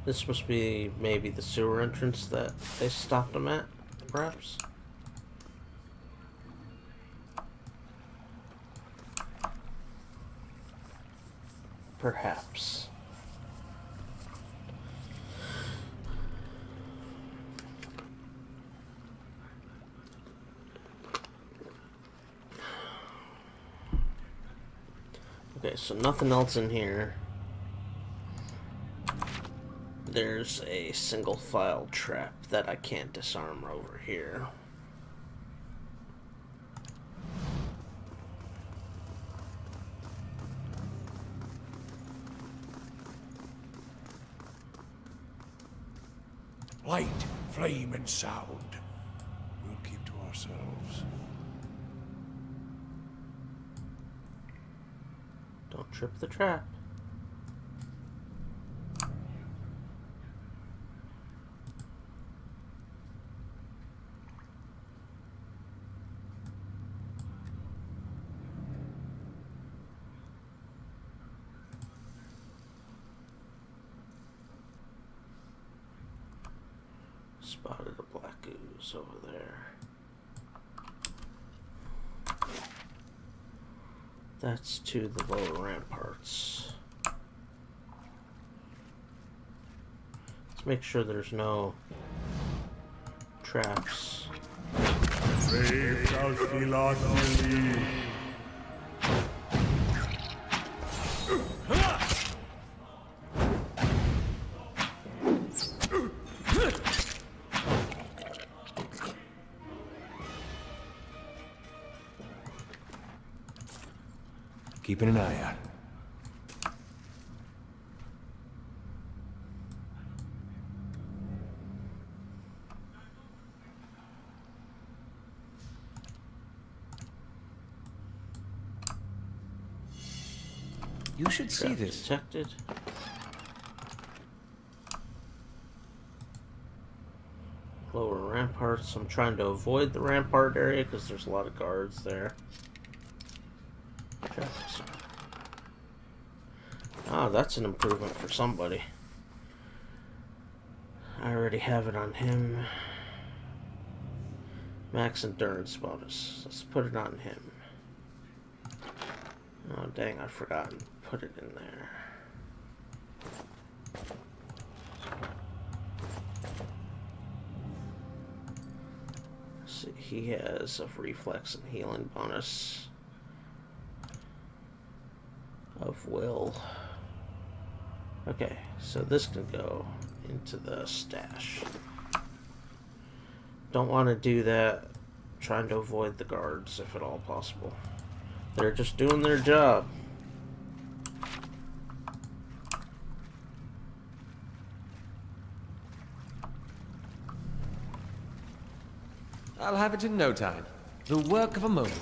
This must be maybe the sewer entrance that they stopped him at, perhaps? Perhaps. Okay, so nothing else in here. There's a single file trap that I can't disarm over here. Light, flame, and sound. We'll keep to ourselves. Don't trip the trap. Spotted a black ooze over there. That's to the lower ramparts. Let's make sure there's no traps. Braved out Philothely. Keeping an eye out. You should see Trap this. detected. Lower ramparts. I'm trying to avoid the rampart area because there's a lot of guards there. Traps. Ah, that's an improvement for somebody. I already have it on him. Max endurance bonus. Let's put it on him. Oh dang, I forgot to put it in there. Let's see, he has a reflex and healing bonus of will. Okay, so this can go into the stash. Don't want to do that. Trying to avoid the guards if at all possible. They're just doing their job. I'll have it in no time. The work of a moment.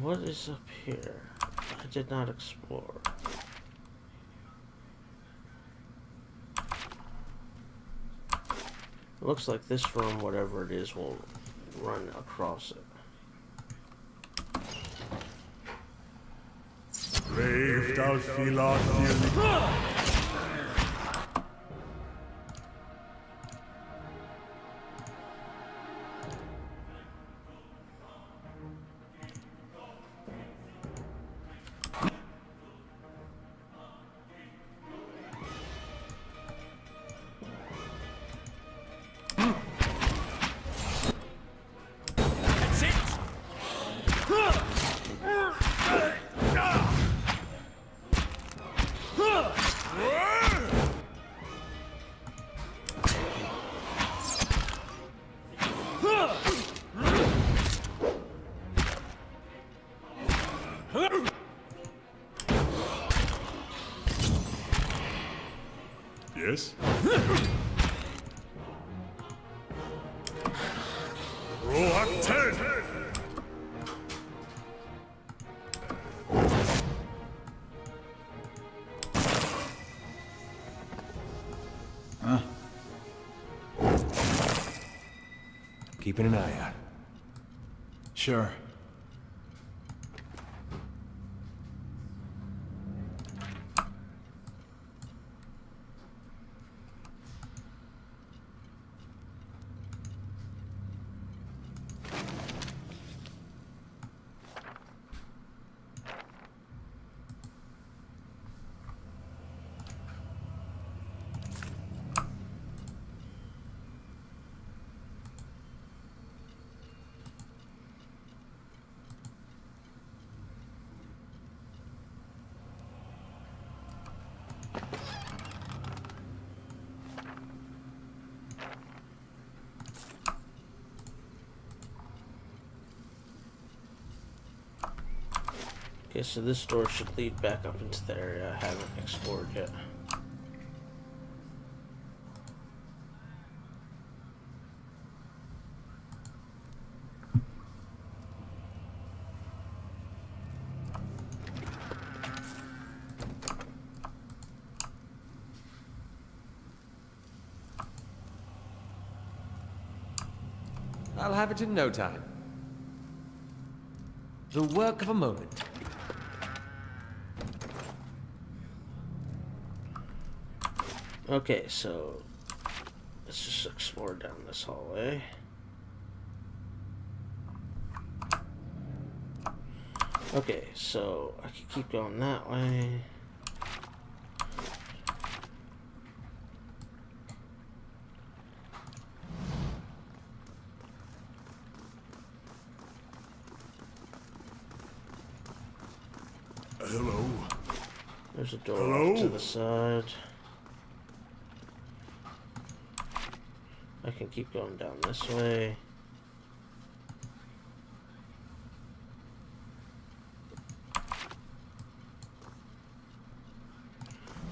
What is up here? I did not explore. It looks like this room, whatever it is, will run across it. Braved out Philothely. Yes? Roll up 10! Keeping an eye out. Sure. Okay, so this door should lead back up into the area I haven't explored yet. I'll have it in no time. The work of a moment. Okay, so let's just explore down this hallway. Okay, so I can keep going that way. Hello? There's a door Hello? off to the side. I can keep going down this way.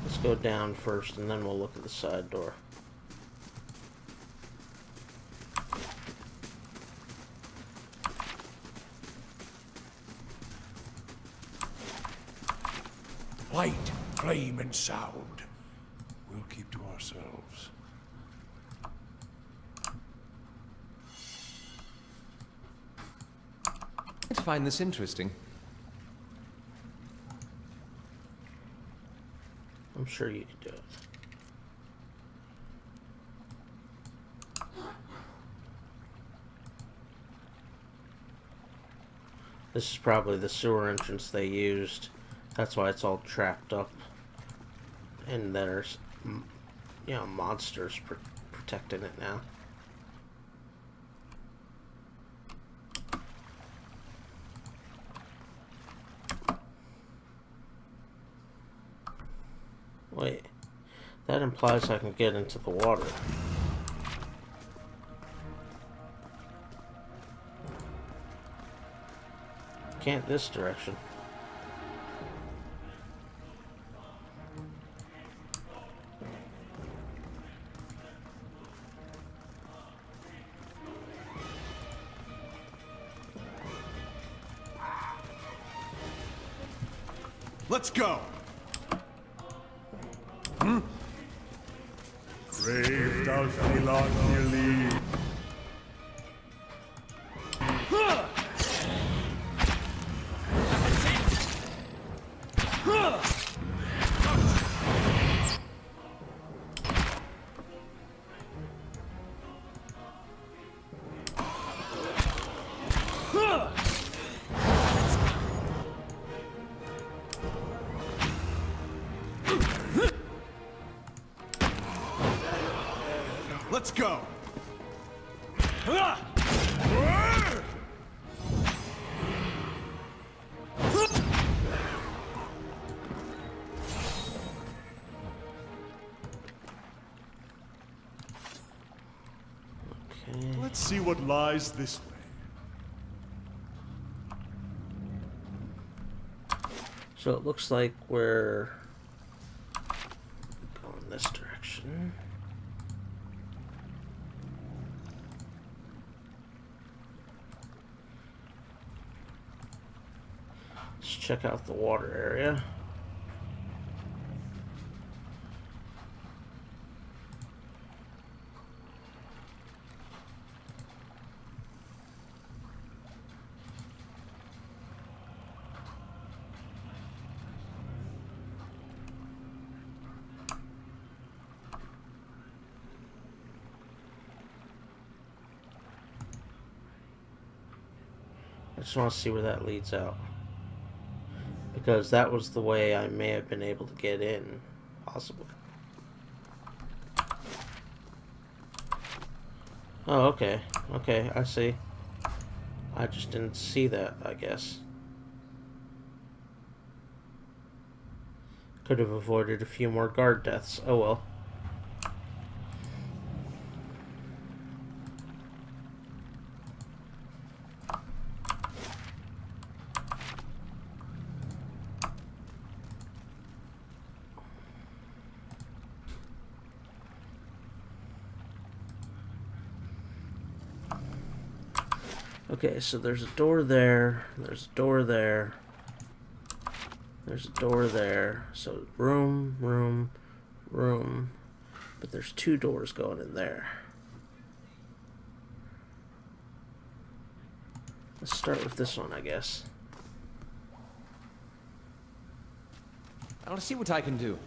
Let's go down first and then we'll look at the side door. Light, flame, and sound. We'll keep to ourselves. I find this interesting. I'm sure you can do it. This is probably the sewer entrance they used. That's why it's all trapped up. And there's, you know, monsters protecting it now. Wait, that implies I can get into the water. Can't this direction. Let's go. Brave Dalphilon, Let's go. Okay. Let's see what lies this way. So it looks like we're going this direction. Let's check out the water area. I just want to see where that leads out. Because that was the way I may have been able to get in, possibly. Oh, okay. Okay, I see. I just didn't see that, I guess. Could have avoided a few more guard deaths. Oh well. Okay, so there's a door there, there's a door there, there's a door there, so room, room, room, but there's two doors going in there. Let's start with this one, I guess. I'll see what I can do.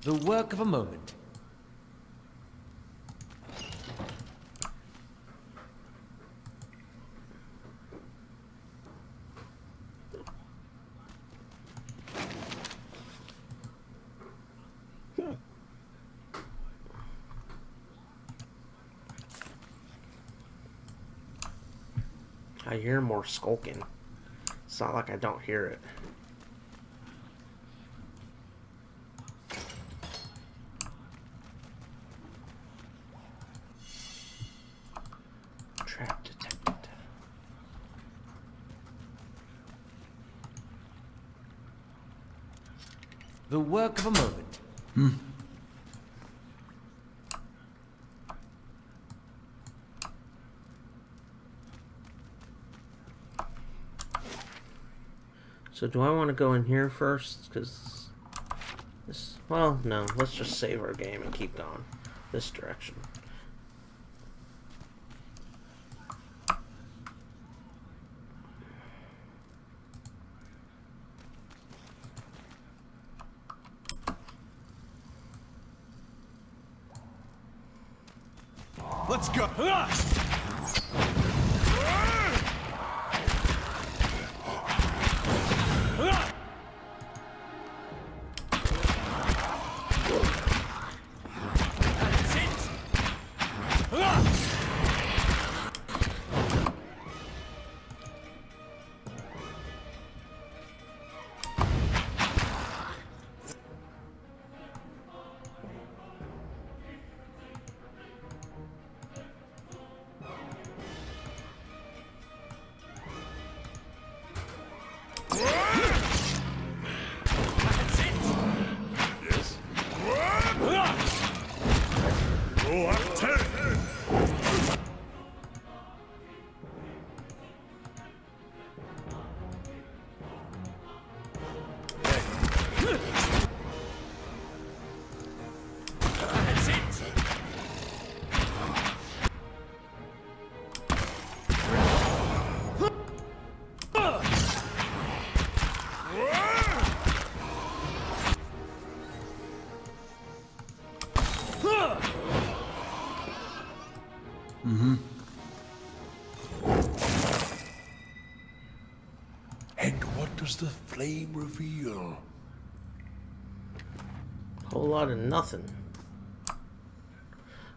The work of a moment. I hear more skulking. It's not like I don't hear it. Trap detected. The work of a moment. So do I want to go in here first? Because this... Well, no. Let's just save our game and keep going this direction. Let's go. Go up 10. And what does the flame reveal? Whole lot of nothing.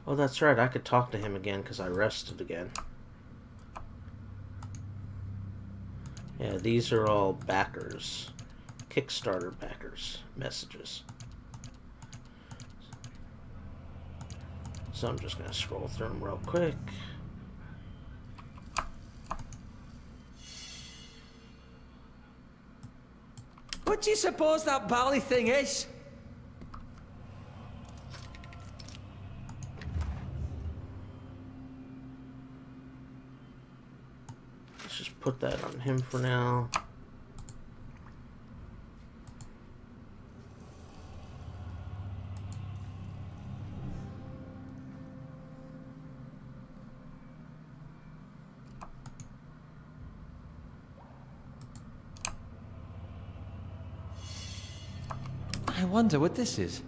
Oh, that's right. I could talk to him again because I rested again. Yeah, these are all backers. Kickstarter backers. Messages. So I'm just going to scroll through them real quick. What do you suppose that bally thing is? put that on him for now. I wonder what this is.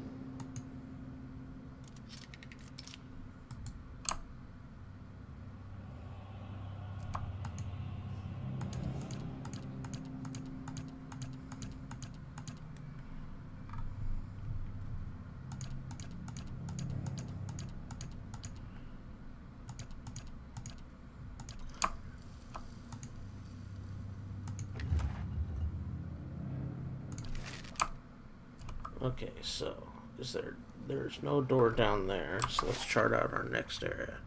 Okay, so there's no door down there, so let's chart out our next area.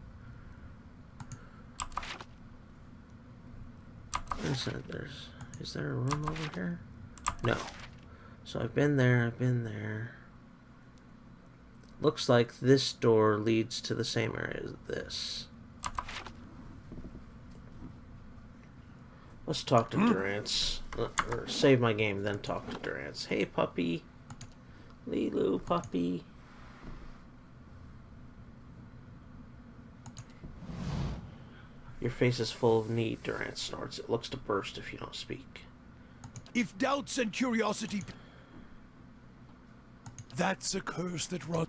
Is there a room over here? No. So I've been there. Looks like this door leads to the same area as this. Let's talk to Durance. Or save my game, then talk to Durance. Hey, puppy. Lilu, puppy. Your face is full of need, Durance snorts. It looks to burst if you don't speak. If doubts and curiosity... That's a curse that runs...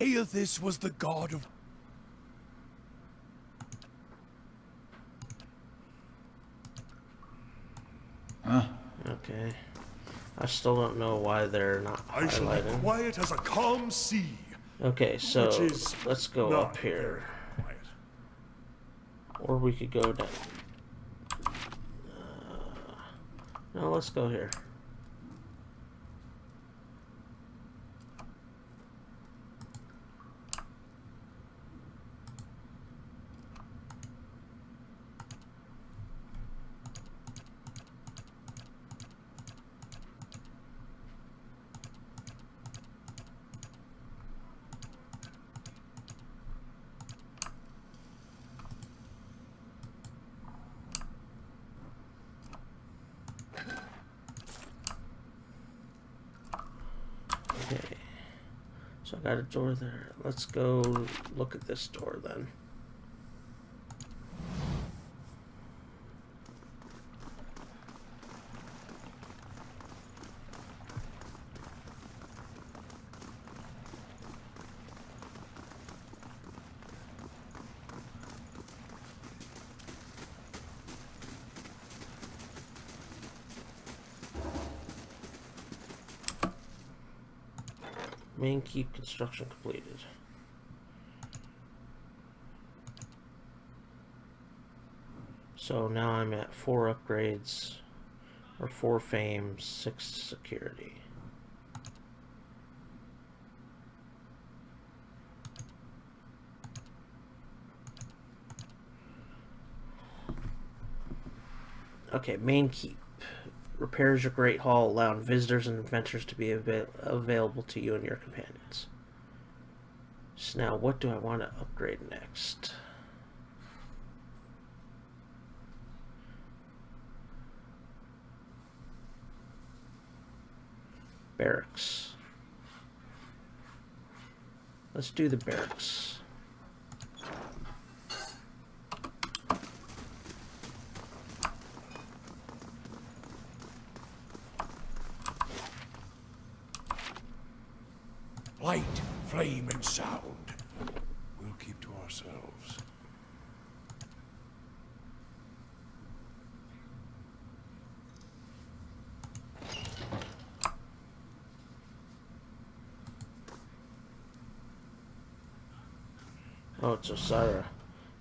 Aethys was the god of... Okay. I still don't know why they're not I shall be highlighting. quiet as a calm sea. Okay, so Which is let's go not up here. very quiet. Or we could go down. No, let's go here. Okay. So I got a door there. Let's go look at this door then. Main keep construction completed. So now I'm at 4 upgrades, or 4 fame, 6 security. Okay, main keep. Repairs your Great Hall, allowing visitors and adventurers to be available to you and your companions. So now, what do I want to upgrade next? Barracks. Let's do the barracks. Light, flame, and sound. We'll keep to ourselves. Oh, it's Osira.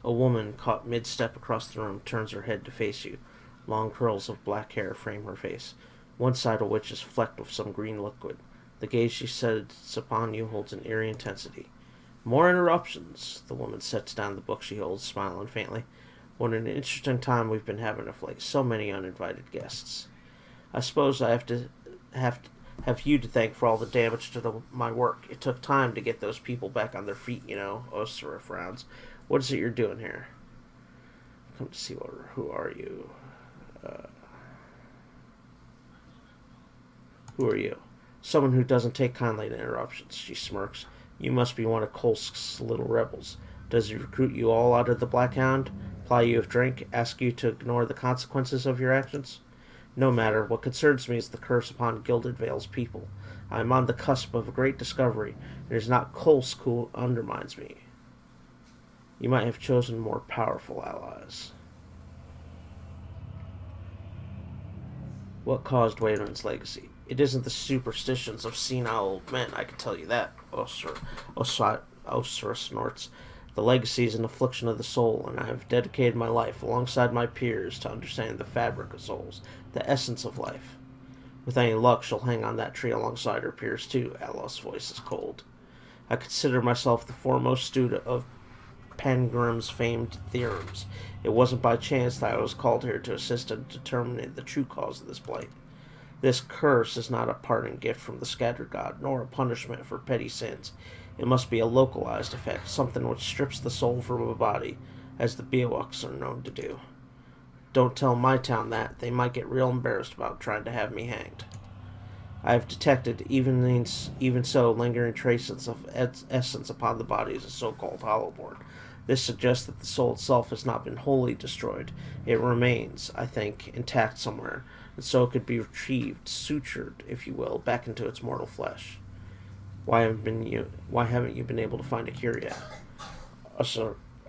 A woman caught mid-step across the room turns her head to face you. Long curls of black hair frame her face, one side of which is flecked with some green liquid. The gaze she sets upon you holds an eerie intensity. More interruptions. The woman sets down the book she holds, smiling faintly. What an interesting time we've been having of late. So many uninvited guests. I suppose I have you to thank for all the damage to my work. It took time to get those people back on their feet, you know. Osira frowns. What is it you're doing here? Come to Sea Lord. Who are you? Who are you? Someone who doesn't take kindly to interruptions. She smirks. You must be one of Kolsk's little rebels. Does he recruit you all out of the Black Hound? Ply you with drink? Ask you to ignore the consequences of your actions? No matter. What concerns me is the curse upon Gilded Vale's people. I am on the cusp of a great discovery. It is not Kolsk who undermines me. You might have chosen more powerful allies. What caused Waylon's legacy? It isn't the superstitions of senile old men, I can tell you that, Osra snorts. The legacy is an affliction of the soul, and I have dedicated my life alongside my peers to understand the fabric of souls, the essence of life. With any luck, she'll hang on that tree alongside her peers too. Alos's voice is cold. I consider myself the foremost student of Pangrim's famed theorems. It wasn't by chance that I was called here to assist in determining the true cause of this blight. This curse is not a parting gift from the Scattered God, nor a punishment for petty sins. It must be a localized effect, something which strips the soul from a body, as the Beowulfs are known to do. Don't tell my town that. They might get real embarrassed about trying to have me hanged. I have detected, even so, lingering traces of essence upon the bodies of so-called Hollowborn. This suggests that the soul itself has not been wholly destroyed. It remains, I think, intact somewhere, and so it could be retrieved, sutured, if you will, back into its mortal flesh. Why haven't you been able to find a cure yet?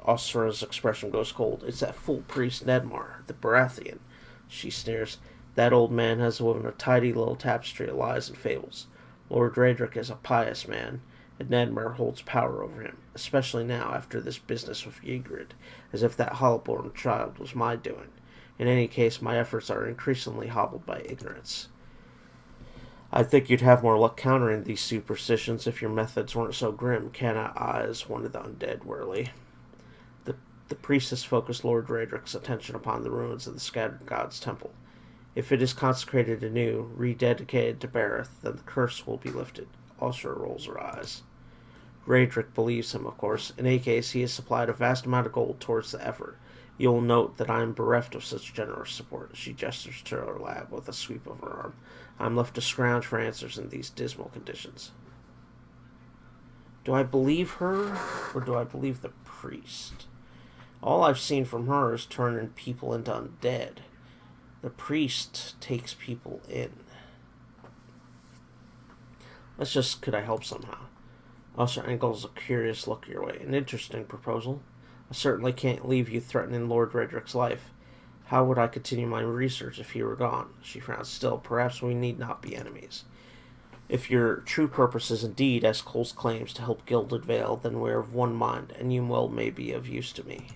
Osra's expression goes cold. It's that fool priest Nedmar, the Baratheon. She sneers. That old man has woven a tidy little tapestry of lies and fables. Lord Raedric is a pious man, and Nedmar holds power over him, especially now after this business with Ygritte, as if that Hollowborn child was my doing. In any case, my efforts are increasingly hobbled by ignorance. I think you'd have more luck countering these superstitions if your methods weren't so grim, Cannot eyes one of the undead warily. The priestess focused Lord Raedric's attention upon the ruins of the Scattered Gods' temple. If it is consecrated anew, rededicated to Bareth, then the curse will be lifted. Osra rolls her eyes. Raedric believes him, of course. In any case, he has supplied a vast amount of gold towards the effort. You'll note that I am bereft of such generous support. She gestures to her lab with a sweep of her arm. I am left to scrounge for answers in these dismal conditions. Do I believe her, or do I believe the priest? All I've seen from her is turning people into undead. The priest takes people in. Let's just, could I help somehow? Osra angles a curious look your way. An interesting proposal. I certainly can't leave you threatening Lord Raedric's life. How would I continue my research if he were gone? She frowns. Still, perhaps we need not be enemies. If your true purpose is indeed, as Coles claims, to help Gilded Vale, then we're of one mind, and you well may be of use to me.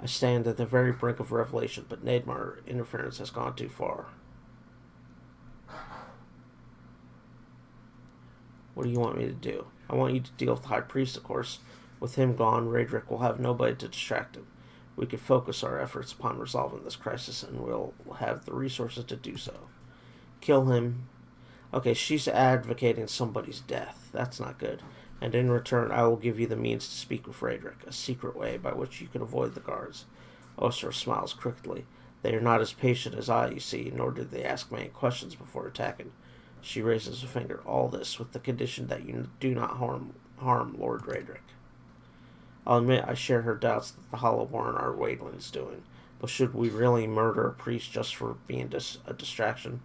I stand at the very brink of revelation, but Nedmar's interference has gone too far. What do you want me to do? I want you to deal with the High Priest, of course. With him gone, Raedric will have nobody to distract him. We could focus our efforts upon resolving this crisis, and we'll have the resources to do so. Kill him. Okay, she's advocating somebody's death. That's not good. And in return, I will give you the means to speak with Raedric, a secret way by which you can avoid the guards. Osra smiles crookedly. They are not as patient as I, you see, nor do they ask many questions before attacking. She raises a finger. All this with the condition that you do not harm Lord Raedric. I'll admit I share her doubts that the Hollowborn are Waylon's doing, but should we really murder a priest just for being a distraction?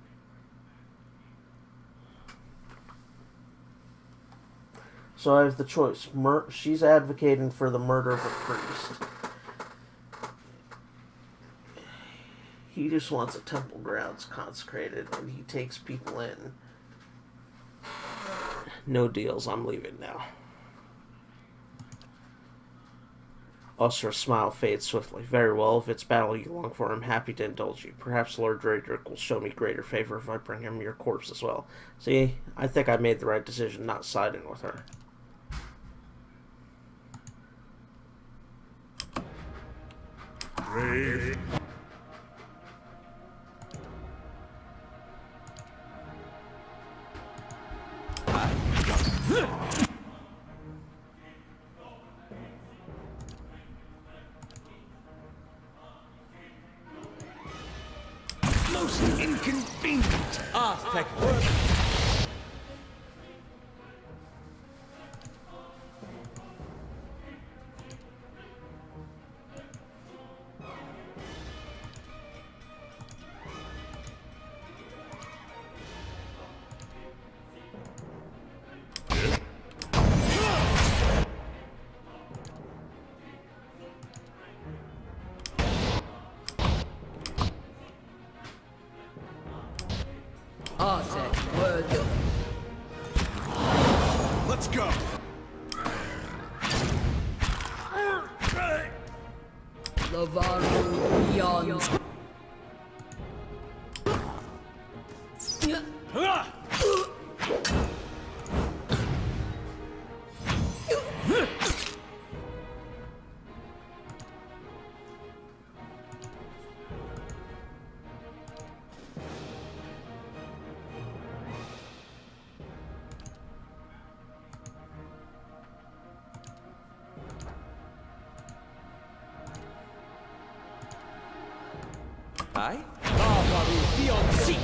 So I have the choice. She's advocating for the murder of a priest. He just wants a temple grounds consecrated, and he takes people in. No deals. I'm leaving now. Osra's smile fades swiftly. Very well, if it's battle you long for, I'm happy to indulge you. Perhaps Lord Raedric will show me greater favor if I bring him your corpse as well. See, I think I made the right decision not siding with her. Brave. most inconvenient. Aztec. Aztec word. Let's go. Lavaru beyond. Aye? Lavaru beyond seek.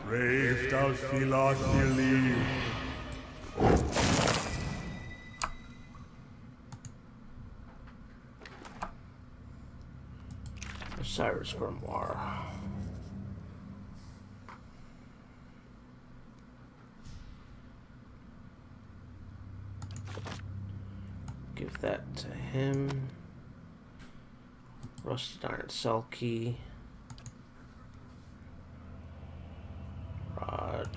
Brave Dalfilathili. Osiris Grimoire. Give that to him. Rusted Iron Cell Key. Rod.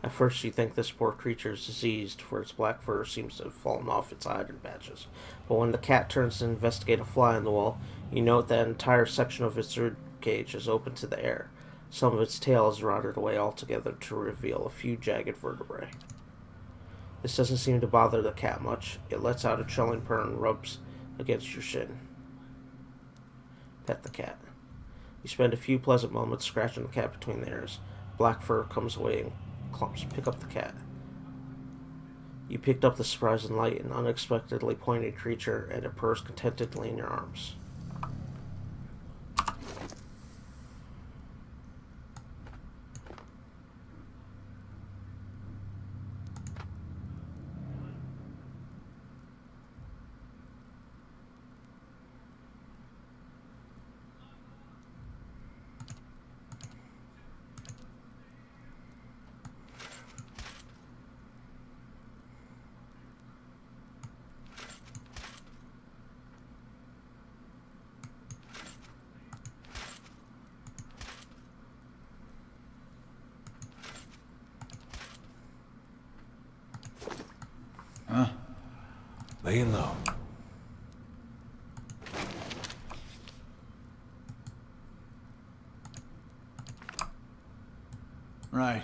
At first you think this poor creature is diseased, for its black fur seems to have fallen off its hide in patches. But when the cat turns to investigate a fly in the wall, you note that an entire section of its rib cage is open to the air. Some of its tail is rotted away altogether to reveal a few jagged vertebrae. This doesn't seem to bother the cat much. It lets out a chilling purr and rubs against your shin. Pet the cat. You spend a few pleasant moments scratching the cat between the ears. Black fur comes away and clumps. Pick up the cat. You picked up the surprising light and unexpectedly pointed creature, and it purrs contentedly in your arms. Laying low. Right.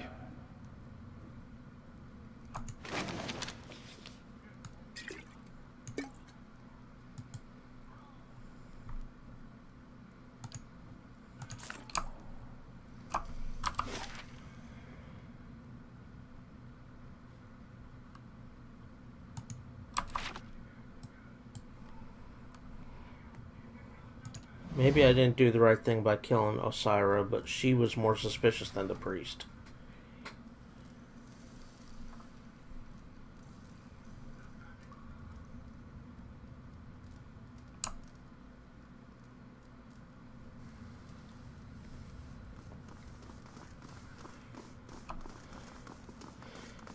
Maybe I didn't do the right thing by killing Osira, but she was more suspicious than the priest.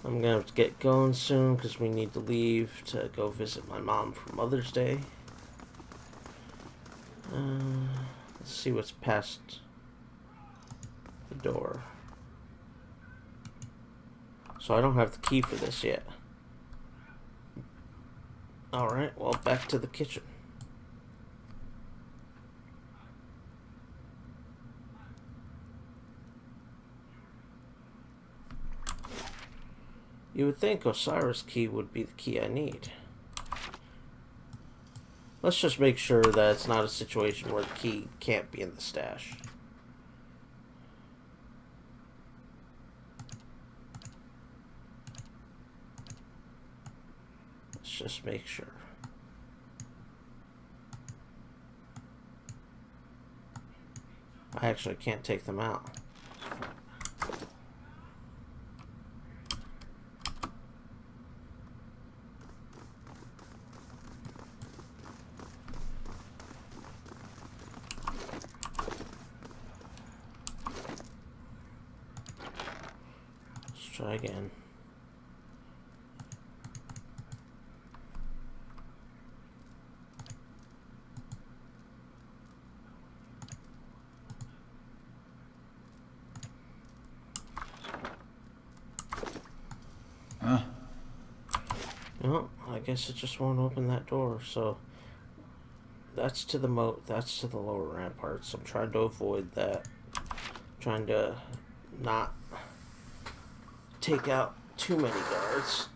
I'm gonna have to get going soon because we need to leave to go visit my mom for Mother's Day. Let's see what's past the door. So I don't have the key for this yet. Alright, well, back to the kitchen. You would think Osiris key would be the key I need. Let's just make sure that it's not a situation where the key can't be in the stash. Let's just make sure. I actually can't take them out. Let's try again. Huh? Well, I guess it just won't open that door, so that's to the moat, that's to the lower ramparts. I'm trying to avoid that. Trying to not take out too many guards.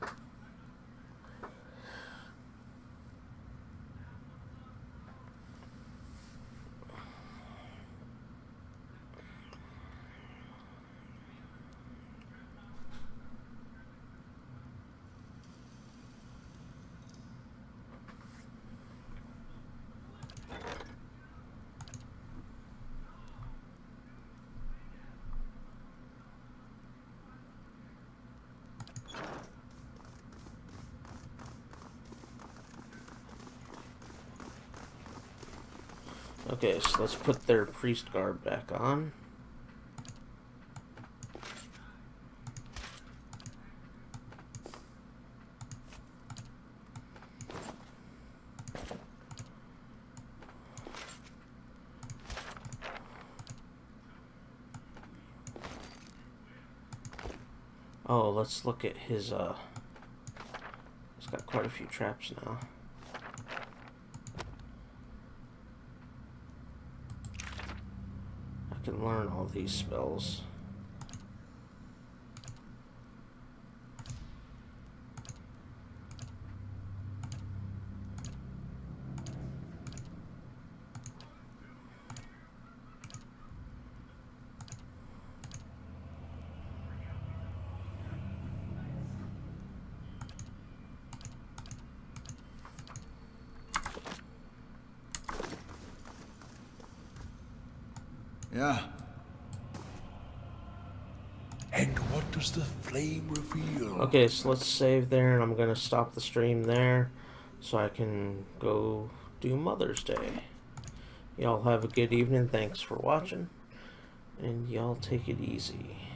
Okay, so let's put their priest guard back on. Oh, let's look at his, he's got quite a few traps now. I can learn all these spells. Yeah. And what does the flame reveal? Okay, so let's save there, and I'm gonna stop the stream there so I can go do Mother's Day. Y'all have a good evening. Thanks for watching, and y'all take it easy.